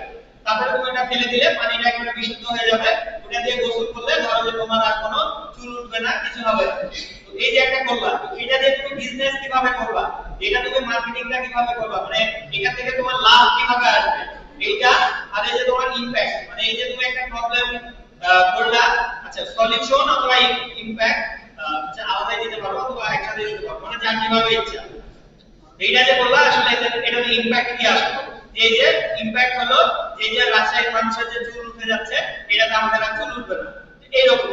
তারপরে তুমি এটা ফেলে দিলে পানিটা একেবারে বিশুদ্ধ হয়ে যাবে, ওটা দিয়ে গোসল করলে ধরো যে তোমার আর কোনো চুল উঠবে না, কিছু হবে না। তো এই যে একটা করলা, তো এটা দিয়ে তুমি বিজনেস কিভাবে করবা, এটা তুমি মার্কেটিংটা কিভাবে করবা, মানে এখান থেকে তোমার লাভ কিভাবে আসবে এইটা। আর এই যে তোমার ইমপ্যাক্ট, মানে এই যে তুমি একটা প্রবলেম করলা, আচ্ছা সলিউশন অথবা ইমপ্যাক্ট আলাদা দিতে পারো অথবা একসাথে দিতে পারো, মানে যার যেভাবে ইচ্ছা। এইটা যে বললা আসলে এটা ইমপ্যাক্ট কি আসলো, এই যে ইমপ্যাক্ট হলো এই যে রাজশাহীর মানুষের যে চুল উঠে যাচ্ছে এটাতে আমাদের আর চুল উঠবে না, এইরকম।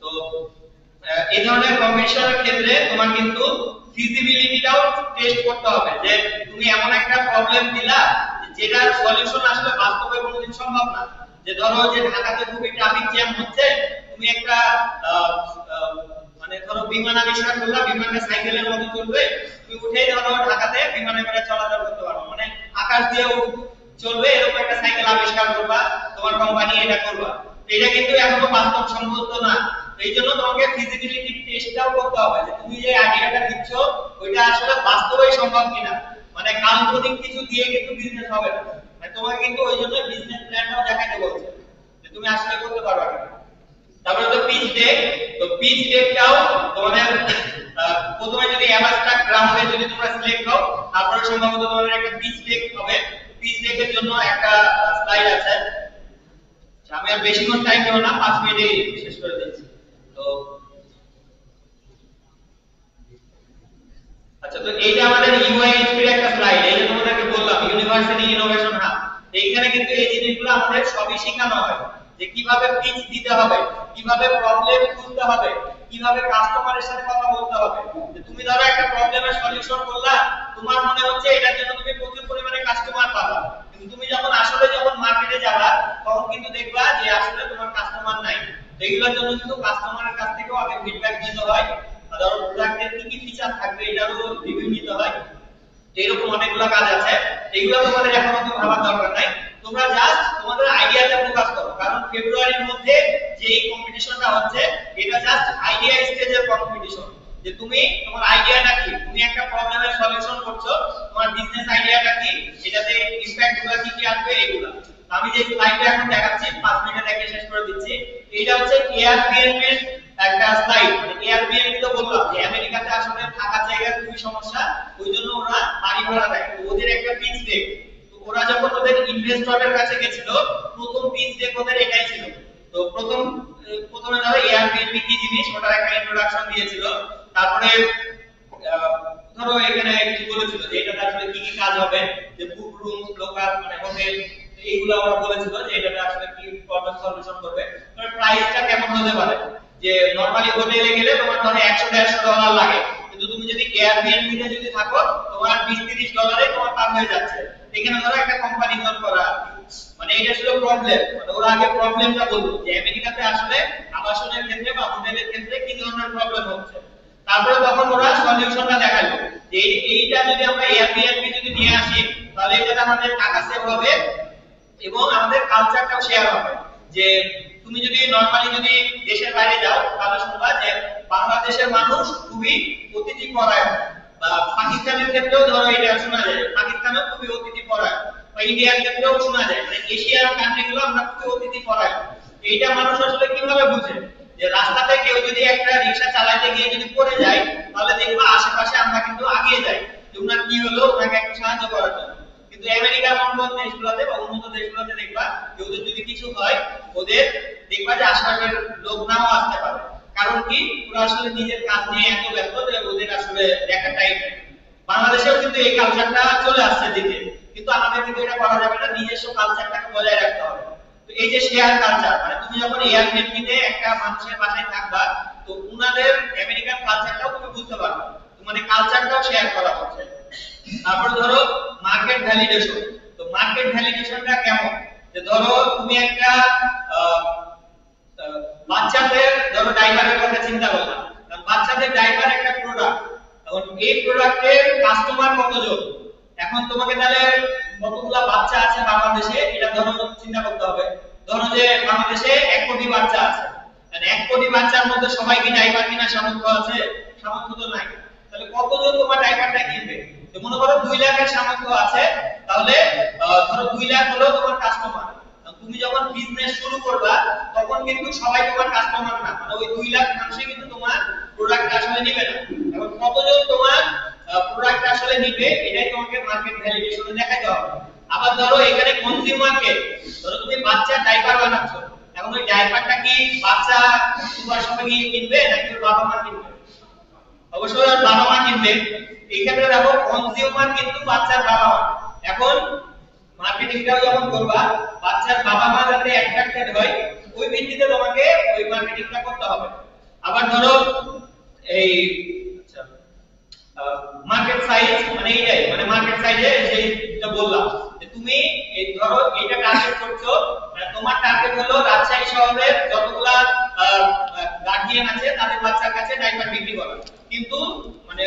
তো এই ধরনের কম্পিটিশনের ক্ষেত্রে তোমার কিন্তু ফিজিবিলিটিটাও টেস্ট করতে হবে, যে তুমি এমন একটা প্রবলেম দিলা যেটার সলিউশন আসলে বাস্তবে কোনোদিন সম্ভব না। যে ধরো যে ঢাকাতে খুবই ট্রাফিক জ্যাম হচ্ছে, তুমি একটা মানে ধরো বিমান আবিষ্কার করলা, বিমানটা সাইকেলের মতো চলবে, তুমি উঠেই ধরো ঢাকাতে বিমানে করে চলাচল করতে পারো, মানে আকাশ দিয়ে চলবে এরকম একটা সাইকেল আবিষ্কার করবা, তোমার কোম্পানি এটা করবা। এটা কিন্তু এখনো বাস্তবসম্মত না। এই জন্য তোমাকে ফিজিবিলিটি টেস্টটাও করতে হবে, যে তুমি যে আইডিয়াটা দিচ্ছ ওইটা আসলে বাস্তবেই সম্ভব কিনা। মানে কাল্পনিক কিছু দিয়ে কিন্তু বিজনেস হবে না, মানে তোমাকে কিন্তু ওই জন্য বিজনেস প্ল্যানটাও দেখাতে বলছে যে তুমি আসলে করতে পারবে কিনা। তারপরে তো পিচ ডেক, তো পিচ ডেকটাও তোমাদের প্রথমে যদি অ্যাবস্ট্রাক্ট গ্রাউন্ডে যদি তোমরা সিলেক্ট হও, তারপরে সম্ভবত তোমাদের একটা পিচ ডেক হবে। পিচ ডেকের জন্য একটা স্লাইড আছে, আমি আর বেশিক্ষণ টাইম নেব না, 5 মিনিটে শেষ করে দিচ্ছি। তো আচ্ছা, তো এইটা আমাদের ইউআইএসপি এর একটা স্লাইড, এই যে তোমাদেরকে বললাম ইউনিভার্সিটি ইনোভেশন হাব। এইখানে কিন্তু এই জিনিসগুলো আমাদের সবই শেখানো হয়, যে কিভাবে পিচ দিতে হবে, কিভাবে প্রবলেম খুঁজতে হবে, কিভাবে কাস্টমারের সাথে কথা বলতে হবে। যে তুমি ধরো একটা প্রবলেমের সলিউশন করলা, তোমার মনে হচ্ছে এটার জন্য তুমি প্রচুর পরিমাণে কাস্টমার পাবা, কিন্তু তুমি যখন মার্কেটে যাবা তখন কিন্তু দেখবা যে আসলে তোমার কাস্টমার নাই। এগুলোর জন্য কিন্তু কাস্টমারের কাছ থেকেও আগে ফিডব্যাক নিতে হয়, ধরো প্রোডাক্টের কি কি ফিচার থাকবে এটারও রিভিউ নিতে হয়। এরকম অনেকগুলো কাজ আছে, এগুলো তোমাদের এখন অত ভাবার দরকার নাই, তোমরা জাস্ট তোমাদের আইডিয়াতে ফোকাস করো। কারণ ফেব্রুয়ারির মধ্যে যেই কম্পিটিশনটা হচ্ছে এটা জাস্ট আইডিয়া স্টেজের কম্পিটিশন, যে তুমি তোমার আইডিয়াটা কি, তুমি একটা প্রবলেমের সলিউশন করছো, তোমার বিজনেস আইডিয়াটা কি, এটাতে ইমপ্যাক্ট গুলো কি কি আসবে এগুলো। আমি যে স্লাইডটা এখন দেখাচ্ছি 5 মিনিটে দেখে শেষ করে দিচ্ছি। এটা হচ্ছে এয়ারবিএনবি এর একটা স্লাইড। এয়ারবিএনবি তো বললাম যে আমেরিকাতে আসলে থাকার জায়গার খুবই সমস্যা, ওইজন্য ওরা বাড়ি ভাড়া দেয়। তো ওদের একটা পিচ ডেক, তো ওরা যখন ওদের ইনভেস্টরের কাছে গেছিল প্রথম পিচ ডেক ওদের এটাই ছিল। তো প্রথমে ধরো এয়ারবিএনবি কি জিনিস ওটার একটা ইন্ট্রোডাকশন দিয়েছিল, তারপরে ধরো এখানে কিছু বলেছিল যে এটাতে আসলে কি কি কাজ হবে, যে বুক রুম, লোকাল মানে হোটেল, এইগুলো আমরা বলেছিল যে এটাতে আসলে কি প্রবলেম সলিউশন করবে। তবে প্রাইসটা কেমন হতে পারে, যে নরমালি হোটেলে গেলে তোমার ধরো $100-150 লাগে, কিন্তু তুমি যদি এয়ারবিএনবি তে যদি থাকো তোমার $20-30 তোমার পার হয়ে যাচ্ছে। এখানে ধরো একটা কম্পারিজন করা, মানে এটা ছিল প্রবলেম, মানে ওরা আগে প্রবলেমটা বলতো যে আমেরিকাতে আসলে আবাসনের ক্ষেত্রে বা হোটেলের ক্ষেত্রে কি ধরনের প্রবলেম হচ্ছে। তারপরে তখন ওরা সলিউশনটা দেখালো যে এইটা যদি আমরা এয়ারবিএনবি যদি নিয়ে আসি তাহলে এটাতে আমাদের টাকা সেভ হবে এবং আমাদের কালচারটাও শেয়ার হবে। যে তুমি যদি নরমালি যদি দেশের বাইরে যাও তাহলে শুনবা যে বাংলাদেশের মানুষ খুবই অতিথি পরায়ণ, বা পাকিস্তানের ক্ষেত্রেও ধরো এটা শোনা যায়, পাকিস্তানেও খুবই অতিথি পরায়ণ, বা ইন্ডিয়ার ক্ষেত্রেও শোনা যায়, মানে এশিয়ার কান্ট্রিগুলো আমরা খুবই অতিথি পরায়ণ। এইটা মানুষ আসলে কিভাবে বুঝে, যে রাস্তাতে কেউ যদি একটা রিকশা চালাতে গিয়ে যদি পড়ে যায় তাহলে দেখবা আশেপাশে আমরা কিন্তু আগিয়ে যাই যে উনার কি হলো, ওনাকে একটু সাহায্য করার জন্য। কিন্তু আমেরিকার মতো দেশগুলোতে বা উন্নত দেশগুলোতে দেখবা যে ওদের যদি কিছু হয় ওদের দেখবা যে আশেপাশের লোক নাও আসতে পারে। কারণ কি, ওরা আসলে নিজের কাজ নিয়ে এত ব্যস্ত যে ওদের আসলে দেখা টাইম নেই। বাংলাদেশেও কিন্তু এই কালচারটা চলে আসছে দিকে, কিন্তু আমাদের কিন্তু এটা করা যাবে না, নিজস্ব কালচারটাকে বজায় রাখতে হবে। তো এই যে শেয়ার কালচার, মানে তুমি যখন এয়ারবিএনবিতে একটা মানুষের বাসায় থাকবা তো উনাদের আমেরিকান কালচারটাও তুমি বুঝতে পারবে, মানে কালচারটাও শেয়ার করা হচ্ছে। তারপর ধরো মার্কেট ভ্যালিডেশন, তো মার্কেট ভ্যালিডেশনটা কেমন, যে ধরো তুমি একটা বাচ্চাদের ধরো ডাইপারের কথা চিন্তা করলাম, বাচ্চাদের ডাইপার একটা প্রোডাক্ট, এখন এই প্রোডাক্টের কাস্টমার কতজন, এখন তোমাকে তাহলে কতগুলা বাচ্চা আছে বাংলাদেশে এটা ধরো চিন্তা করতে হবে। ধরো যে বাংলাদেশে 1 কোটি বাচ্চা আছে, মানে 1 কোটি বাচ্চার মধ্যে সবাই কি ডাইপার কিনা সামর্থ্য আছে? সামর্থ্য তো নাই। তাহলে কতজন তোমার ডাইপারটা কিনবে? তো মনে করো 2 লাখের সামর্থ্য আছে, তাহলে ধরো 2 লাখ হলো তোমার কাস্টমার। তুমি যখন বিজনেস শুরু করবা তখন কিন্তু সবাই তোমার কাস্টমার না, মানে ওই 2 লাখ মানুষই কিন্তু তোমার প্রোডাক্ট আসলে নেবে না। এখন কতজন তোমার প্রোডাক্ট আসলে নিবে এটাই তোমাকে মার্কেট ভ্যালিডেশনে দেখাতে হবে। আবার ধরো এখানে কনজিউমারকে, ধরো তুমি বাচ্চা ডাইপার বানাচ্ছো, এখন ওই ডাইপারটা কি বাচ্চা সুপার শপে গিয়ে কিনবে নাকি ওর বাবা মা কিনবে? অবশ্যই ওর বাবা মা কিনবে। এইখানে দেখো কনজিউমার কিন্তু বাচ্চার বাবা মা। এখন মার্কেটিংটাও যখন করবা বাচ্চার বাবা মা যাতে অ্যাট্রাক্টেড হয় ওই ভিত্তিতে তোমাকে ওই মার্কেটিংটা করতে হবে। আবার ধরো এই আচ্ছা মার্কেট সাইজ মানে এইটাই মানে মার্কেট সাইজে যেটা বললাম যে তুমি এই ধরো এটা টার্গেট করছো, তোমার টার্গেট হলো রাজশাহী শহরের যতগুলা গার্ডিয়ান আছে তাদের বাচ্চার কাছে ডাইপার বিক্রি করা, কিন্তু মানে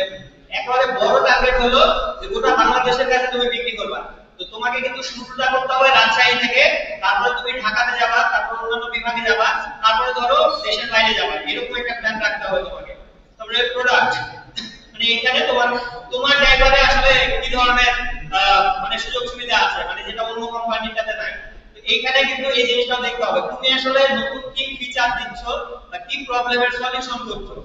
একেবারে বড় টার্গেট হলো যে গোটা বাংলাদেশের কাছে তুমি বিক্রি করবা। তো তোমাকে কিন্তু শুরুটা করতে হবে রাজশাহী থেকে, তারপরে তুমি ঢাকাতে যাবা, তারপর অন্যান্য বিভাগে যাবা, তারপরে ধরো দেশের বাইরে যাবা, এরকম একটা প্ল্যান রাখতে হবে তোমাকে। তারপরে প্রোডাক্ট মানে এখানে তোমার ড্রাইভারে আসলে কি ধরনের মানে সুযোগ সুবিধা আছে মানে যেটা অন্য কোম্পানিটাতে নাই, তো এইখানে কিন্তু এই জিনিসটাও দেখতে হবে তুমি আসলে নতুন কি ফিচার দিচ্ছ বা কি প্রবলেমের সলিউশন করছো।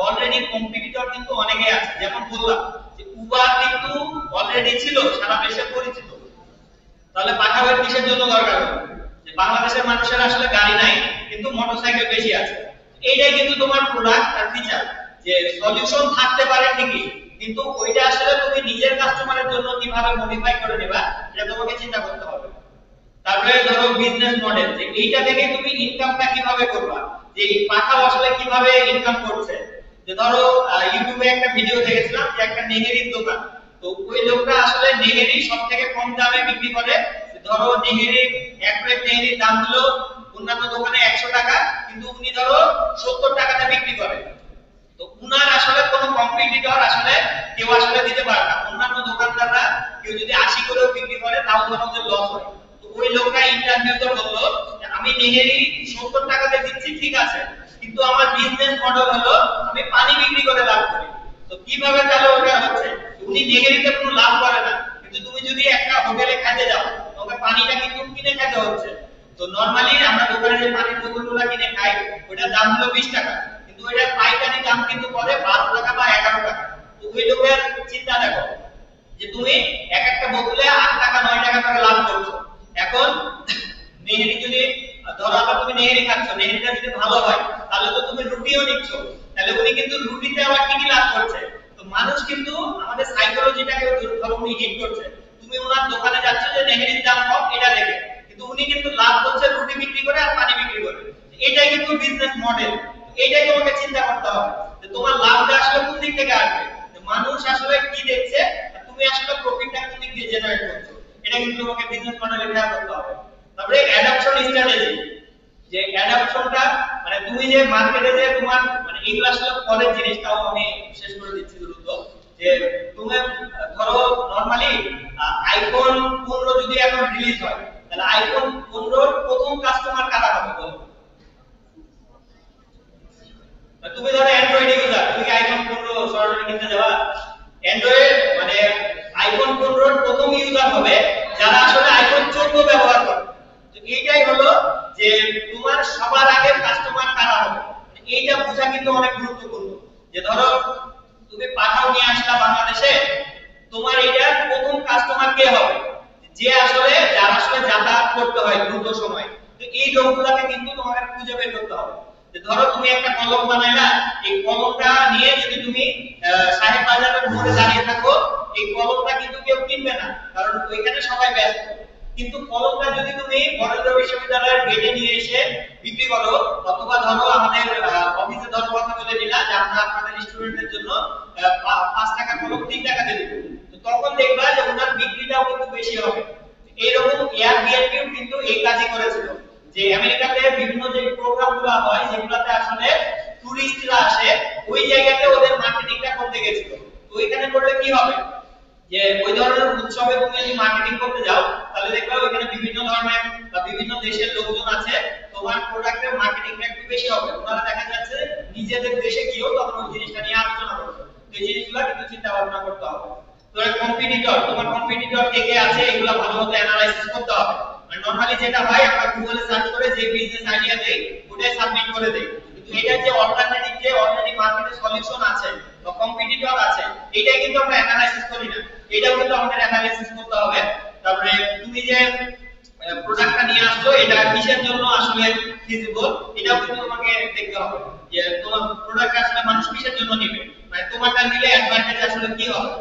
অলরেডি কম্পিটিটর কিন্তু অনেকেই আছে, যেমন বললাম যে উবার কিন্তু অলরেডি ছিল সারা দেশে পরিচিত, তাহলে পাঠাবের কিসের জন্য দরকার হবে যে বাংলাদেশের মানুষের আসলে গাড়ি নাই কিন্তু মোটরসাইকেল বেশি আছে। এইটাই কিন্তু তোমার প্রোডাক্ট আর ফিচার যে সলিউশন থাকতে পারে ঠিকই, কিন্তু ওইটা আসলে তুমি নিজের কাস্টমারের জন্য কিভাবে মডিফাই করে নেবা এটা তোমাকে চিন্তা করতে হবে। তারপরে ধরো বিজনেস মডেল যে এইটা থেকে তুমি ইনকামটা কিভাবে করবা, যে এই পাঠাও আসলে কিভাবে ইনকাম করছে। যে ধরো ইউটিউবে একটা ভিডিও দেখেছিলাম যে একটা নেহেরির দোকান, তো ওই লোকটা আসলে নেহেরি সবথেকে কম দামে বিক্রি করে। ধরো নেহেরি এক প্লেট নেহেরির দাম হলো অন্যান্য দোকানে 100 টাকা, কিন্তু উনি ধরো 70 টাকাতে বিক্রি করে। তো উনার আসলে কোনো কম্পিটিটর আসলে কেউ আসলে দিতে পারে না। অন্যান্য দোকানদাররা কেউ যদি 80 করেও বিক্রি করে তাও ধরো যে লস হয়। তো ওই লোকটা ইন্টারভিউতে বলল যে আমি নেহেরি 70 টাকাতে দিচ্ছি ঠিক আছে, কিন্তু আমার বিজনেস মডেল হলো আমি পানি বিক্রি করে লাভ করি। তো কিভাবে তাহলে ওটা হচ্ছে, উনি নেহেরিতে কোনো লাভ করে না, কিন্তু তুমি যদি একটা হোটেলে খেতে যাও তোমাকে পানিটা কিন্তু কিনে খেতে হচ্ছে। তো নরমালি আমরা দোকানে যে পানির বোতলগুলো কিনে খাই ওটার দাম হলো 20 টাকা, কিন্তু ওইটার পাইকারি দাম কিন্তু পড়ে 12 টাকা বা 11 টাকা। তো ওই লোকের চিন্তা দেখো যে তুমি এক একটা বোতলে 8 টাকা 9 টাকা করে লাভ করছো। এখন নেহেরি যদি ধরো আবার তুমি নেহেরি খাচ্ছ, নেহেরিটা যদি ভালো হয় তাহলে তো তুমি রুটিও নিচ্ছ, তাহলে উনি কিন্তু রুটিতে আবার কি লাভ করছে। তো মানুষ কিন্তু আমাদের সাইকোলজিটাকে ধরো উনি হিট করছে, তুমি ওনার দোকানে যাচ্ছ যে নেহেরির দাম কম এটা দেখে, কিন্তু উনি কিন্তু লাভ করছে রুটি বিক্রি করে আর পানি বিক্রি করে। এটাই কিন্তু বিজনেস মডেল, এটাই তোমাকে চিন্তা করতে হবে যে তোমার লাভটা আসলে কোন দিক থেকে আসবে, মানুষ আসলে কি দেখছে আর তুমি আসলে প্রফিটটা কোন দিক দিয়ে জেনারেট করছো, এটা কিন্তু তোমাকে বিজনেস মডেলে খেয়াল করতে হবে। তারপরে অ্যাডাপশন স্ট্র্যাটেজি, যে অ্যাডাপশনটা মানে তুমি যে মার্কেটে যে তোমার মানে এইগুলো আসলে পরের জিনিসটাও আমি শেষ করে দিচ্ছি দ্রুত। যে তুমি ধরো নরমালি আইফোন 15 যদি এখন রিলিজ হয় তাহলে আইফোন 15 প্রথম কাস্টমার কারা হবে বলো? তুমি ধরো অ্যান্ড্রয়েড ইউজার, তুমি আইফোন 15 সরাসরি কিনতে যাবা? অ্যান্ড্রয়েড মানে আইফোন 15 এর প্রথম ইউজার হবে যারা আসলে আইফোন 14 ব্যবহার করে। তো এইটাই হলো যে তোমার সবার আগে কাস্টমার কারা হবে, এইটা বোঝা কিন্তু অনেক গুরুত্বপূর্ণ। যে ধরো তুমি পাঠাও নিয়ে আসলা বাংলাদেশে, তোমার এইটা প্রথম কাস্টমার কে হবে, যে আসলে যারা আসলে যাতায়াত করতে হয় দ্রুত সময়। তো এই লোকগুলোকে কিন্তু তোমাকে খুঁজে বের করতে হবে। ধরো তুমি একটা কলম বানাইলা, এই কলমটা নিয়ে যদি তুমি সাহেব বাজারের মোড়ে দাঁড়িয়ে থাকো এই কলমটা কিন্তু কেউ কিনবে না, কারণ ওইখানে সবাই ব্যস্ত। কিন্তু কলমটা যদি তুমি বরেন্দ্র বিশ্ববিদ্যালয়ের গেটে নিয়ে এসে বিক্রি করো, অথবা ধরো আমাদের অফিসে ধরো কথা বলে দিলা যে আমরা আপনাদের স্টুডেন্টদের জন্য 5 টাকা কলম 3 টাকাতে দেব, তো তখন দেখবা যে ওনার বিক্রিটাও কিন্তু বেশি হবে। এইরকম এয়ারবিএনবিও কিন্তু এই কাজই করেছিল, যে আমেরিকাতে বিভিন্ন যে প্রোগ্রামগুলো হয় যেগুলোতে আসলে টুরিস্টরা আসে ওই জায়গাতে ওদের মার্কেটিংটা করতে গেছিল। তো ওইখানে করলে কি হবে যে ওই ধরনের উৎসবে তুমি যদি মার্কেটিং করতে যাও তাহলে দেখবে ওইখানে বিভিন্ন ধরনের বা বিভিন্ন দেশের লোকজন আছে, তোমার প্রোডাক্টের মার্কেটিংটা একটু বেশি হবে। ওনারা দেখা যাচ্ছে নিজেদের দেশে গিয়েও তখন ওই জিনিসটা নিয়ে আলোচনা করবে। তো এই জিনিসগুলো কিন্তু চিন্তা ভাবনা করতে হবে। তোমার কম্পিটিটর কে কে আছে এগুলো ভালোমতো অ্যানালাইসিস করতে হবে। নরমালি যেটা হয় আমরা গুগলে সার্চ করে যে বিজনেস আইডিয়া দেই ওটাই সাবমিট করে দেই, কিন্তু এটা যে অল্টারনেটিভ যে অলরেডি মার্কেটে সলিউশন আছে বা কম্পিটিটর আছে এটাই কিন্তু আমরা অ্যানালাইসিস করি না, এটাও কিন্তু আমাদের অ্যানালাইসিস করতে হবে। তারপরে তুমি যে প্রোডাক্টটা নিয়ে আসছো এটা কিসের জন্য আসলে ফিজিবল এটাও কিন্তু তোমাকে দেখতে হবে, যে তোমার প্রোডাক্ট আসলে মানুষ কিসের জন্য নেবে। মানে তোমারটা নিলে অ্যাডভান্টেজ আসলে কি হবে।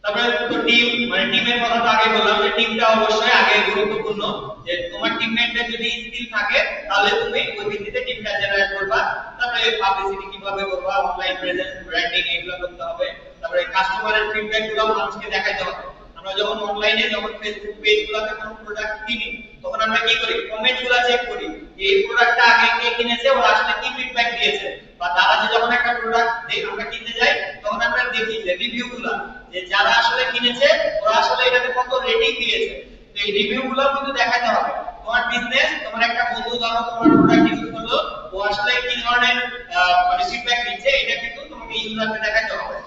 তারপরে তো টিম, মানে টিমের কথা তো আগে বললাম যে টিমটা অবশ্যই আগে গুরুত্বপূর্ণ, যে তোমার টিমমেটদের যদি স্কিল থাকে তাহলে তুমি ওই ভিত্তিতে টিমটা জেনারেট করবা। তারপরে পাবলিসিটি কিভাবে করবা, অনলাইন প্রেজেন্স, ব্র্যান্ডিং এগুলো করতে হবে। তারপরে কাস্টমারের ফিডব্যাক গুলো মানুষকে দেখাইতে হবে। আমরা যখন অনলাইনে যখন ফেসবুক পেজগুলোতে কোনো প্রোডাক্ট কিনি তখন আমরা কি করি, কমেন্টগুলো চেক করি এই প্রোডাক্টটা আগে কে কিনেছে, ওরা আসলে কি ফিডব্যাক দিয়েছে। বা তারা যে যখন একটা প্রোডাক্ট আমরা কিনতে যাই তখন আমরা দেখি যে রিভিউগুলো, যে যারা আসলে কিনেছে ওরা আসলে এটাতে কত রেটিং দিয়েছে। তো এই রিভিউগুলো কিন্তু দেখাতে হবে। তোমার বিজনেস, তোমার একটা বন্ধু ধরো তোমার প্রোডাক্ট ইউজ করলো, ও আসলে কি ধরনের মানে ফিডব্যাক দিচ্ছে এটা কিন্তু তোমাকে ইউজারকে দেখাতে হবে।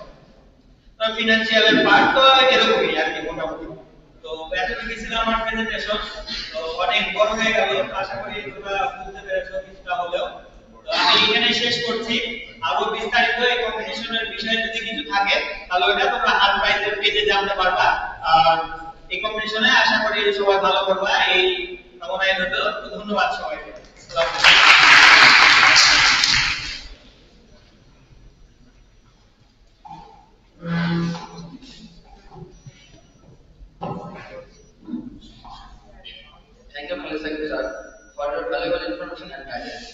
তো ফিনান্সিয়াল এর পার্ট তো এরকমই আর কি মোটামুটি। তো এতটুকু ছিল আমার প্রেজেন্টেশন। তো অনেক বড় হয়ে গেল, আশা করি তোমরা বুঝতে পেরেছো কিছুটা হলেও। তো আমি এখানে শেষ করছি। আরো বিস্তারিত এই কম্পিটিশনের বিষয়ে যদি কিছু থাকে তাহলে ওটা তোমরা হার প্রাইজের পেজে জানতে পারবা। আর এই কম্পিটিশনে আশা করি সবাই ভালো করবা, এই কামনায় রইল। ধন্যবাদ সবাইকে। আসসালামু আলাইকুম। Thank you, Mr. Sir, for your valuable information and guidance.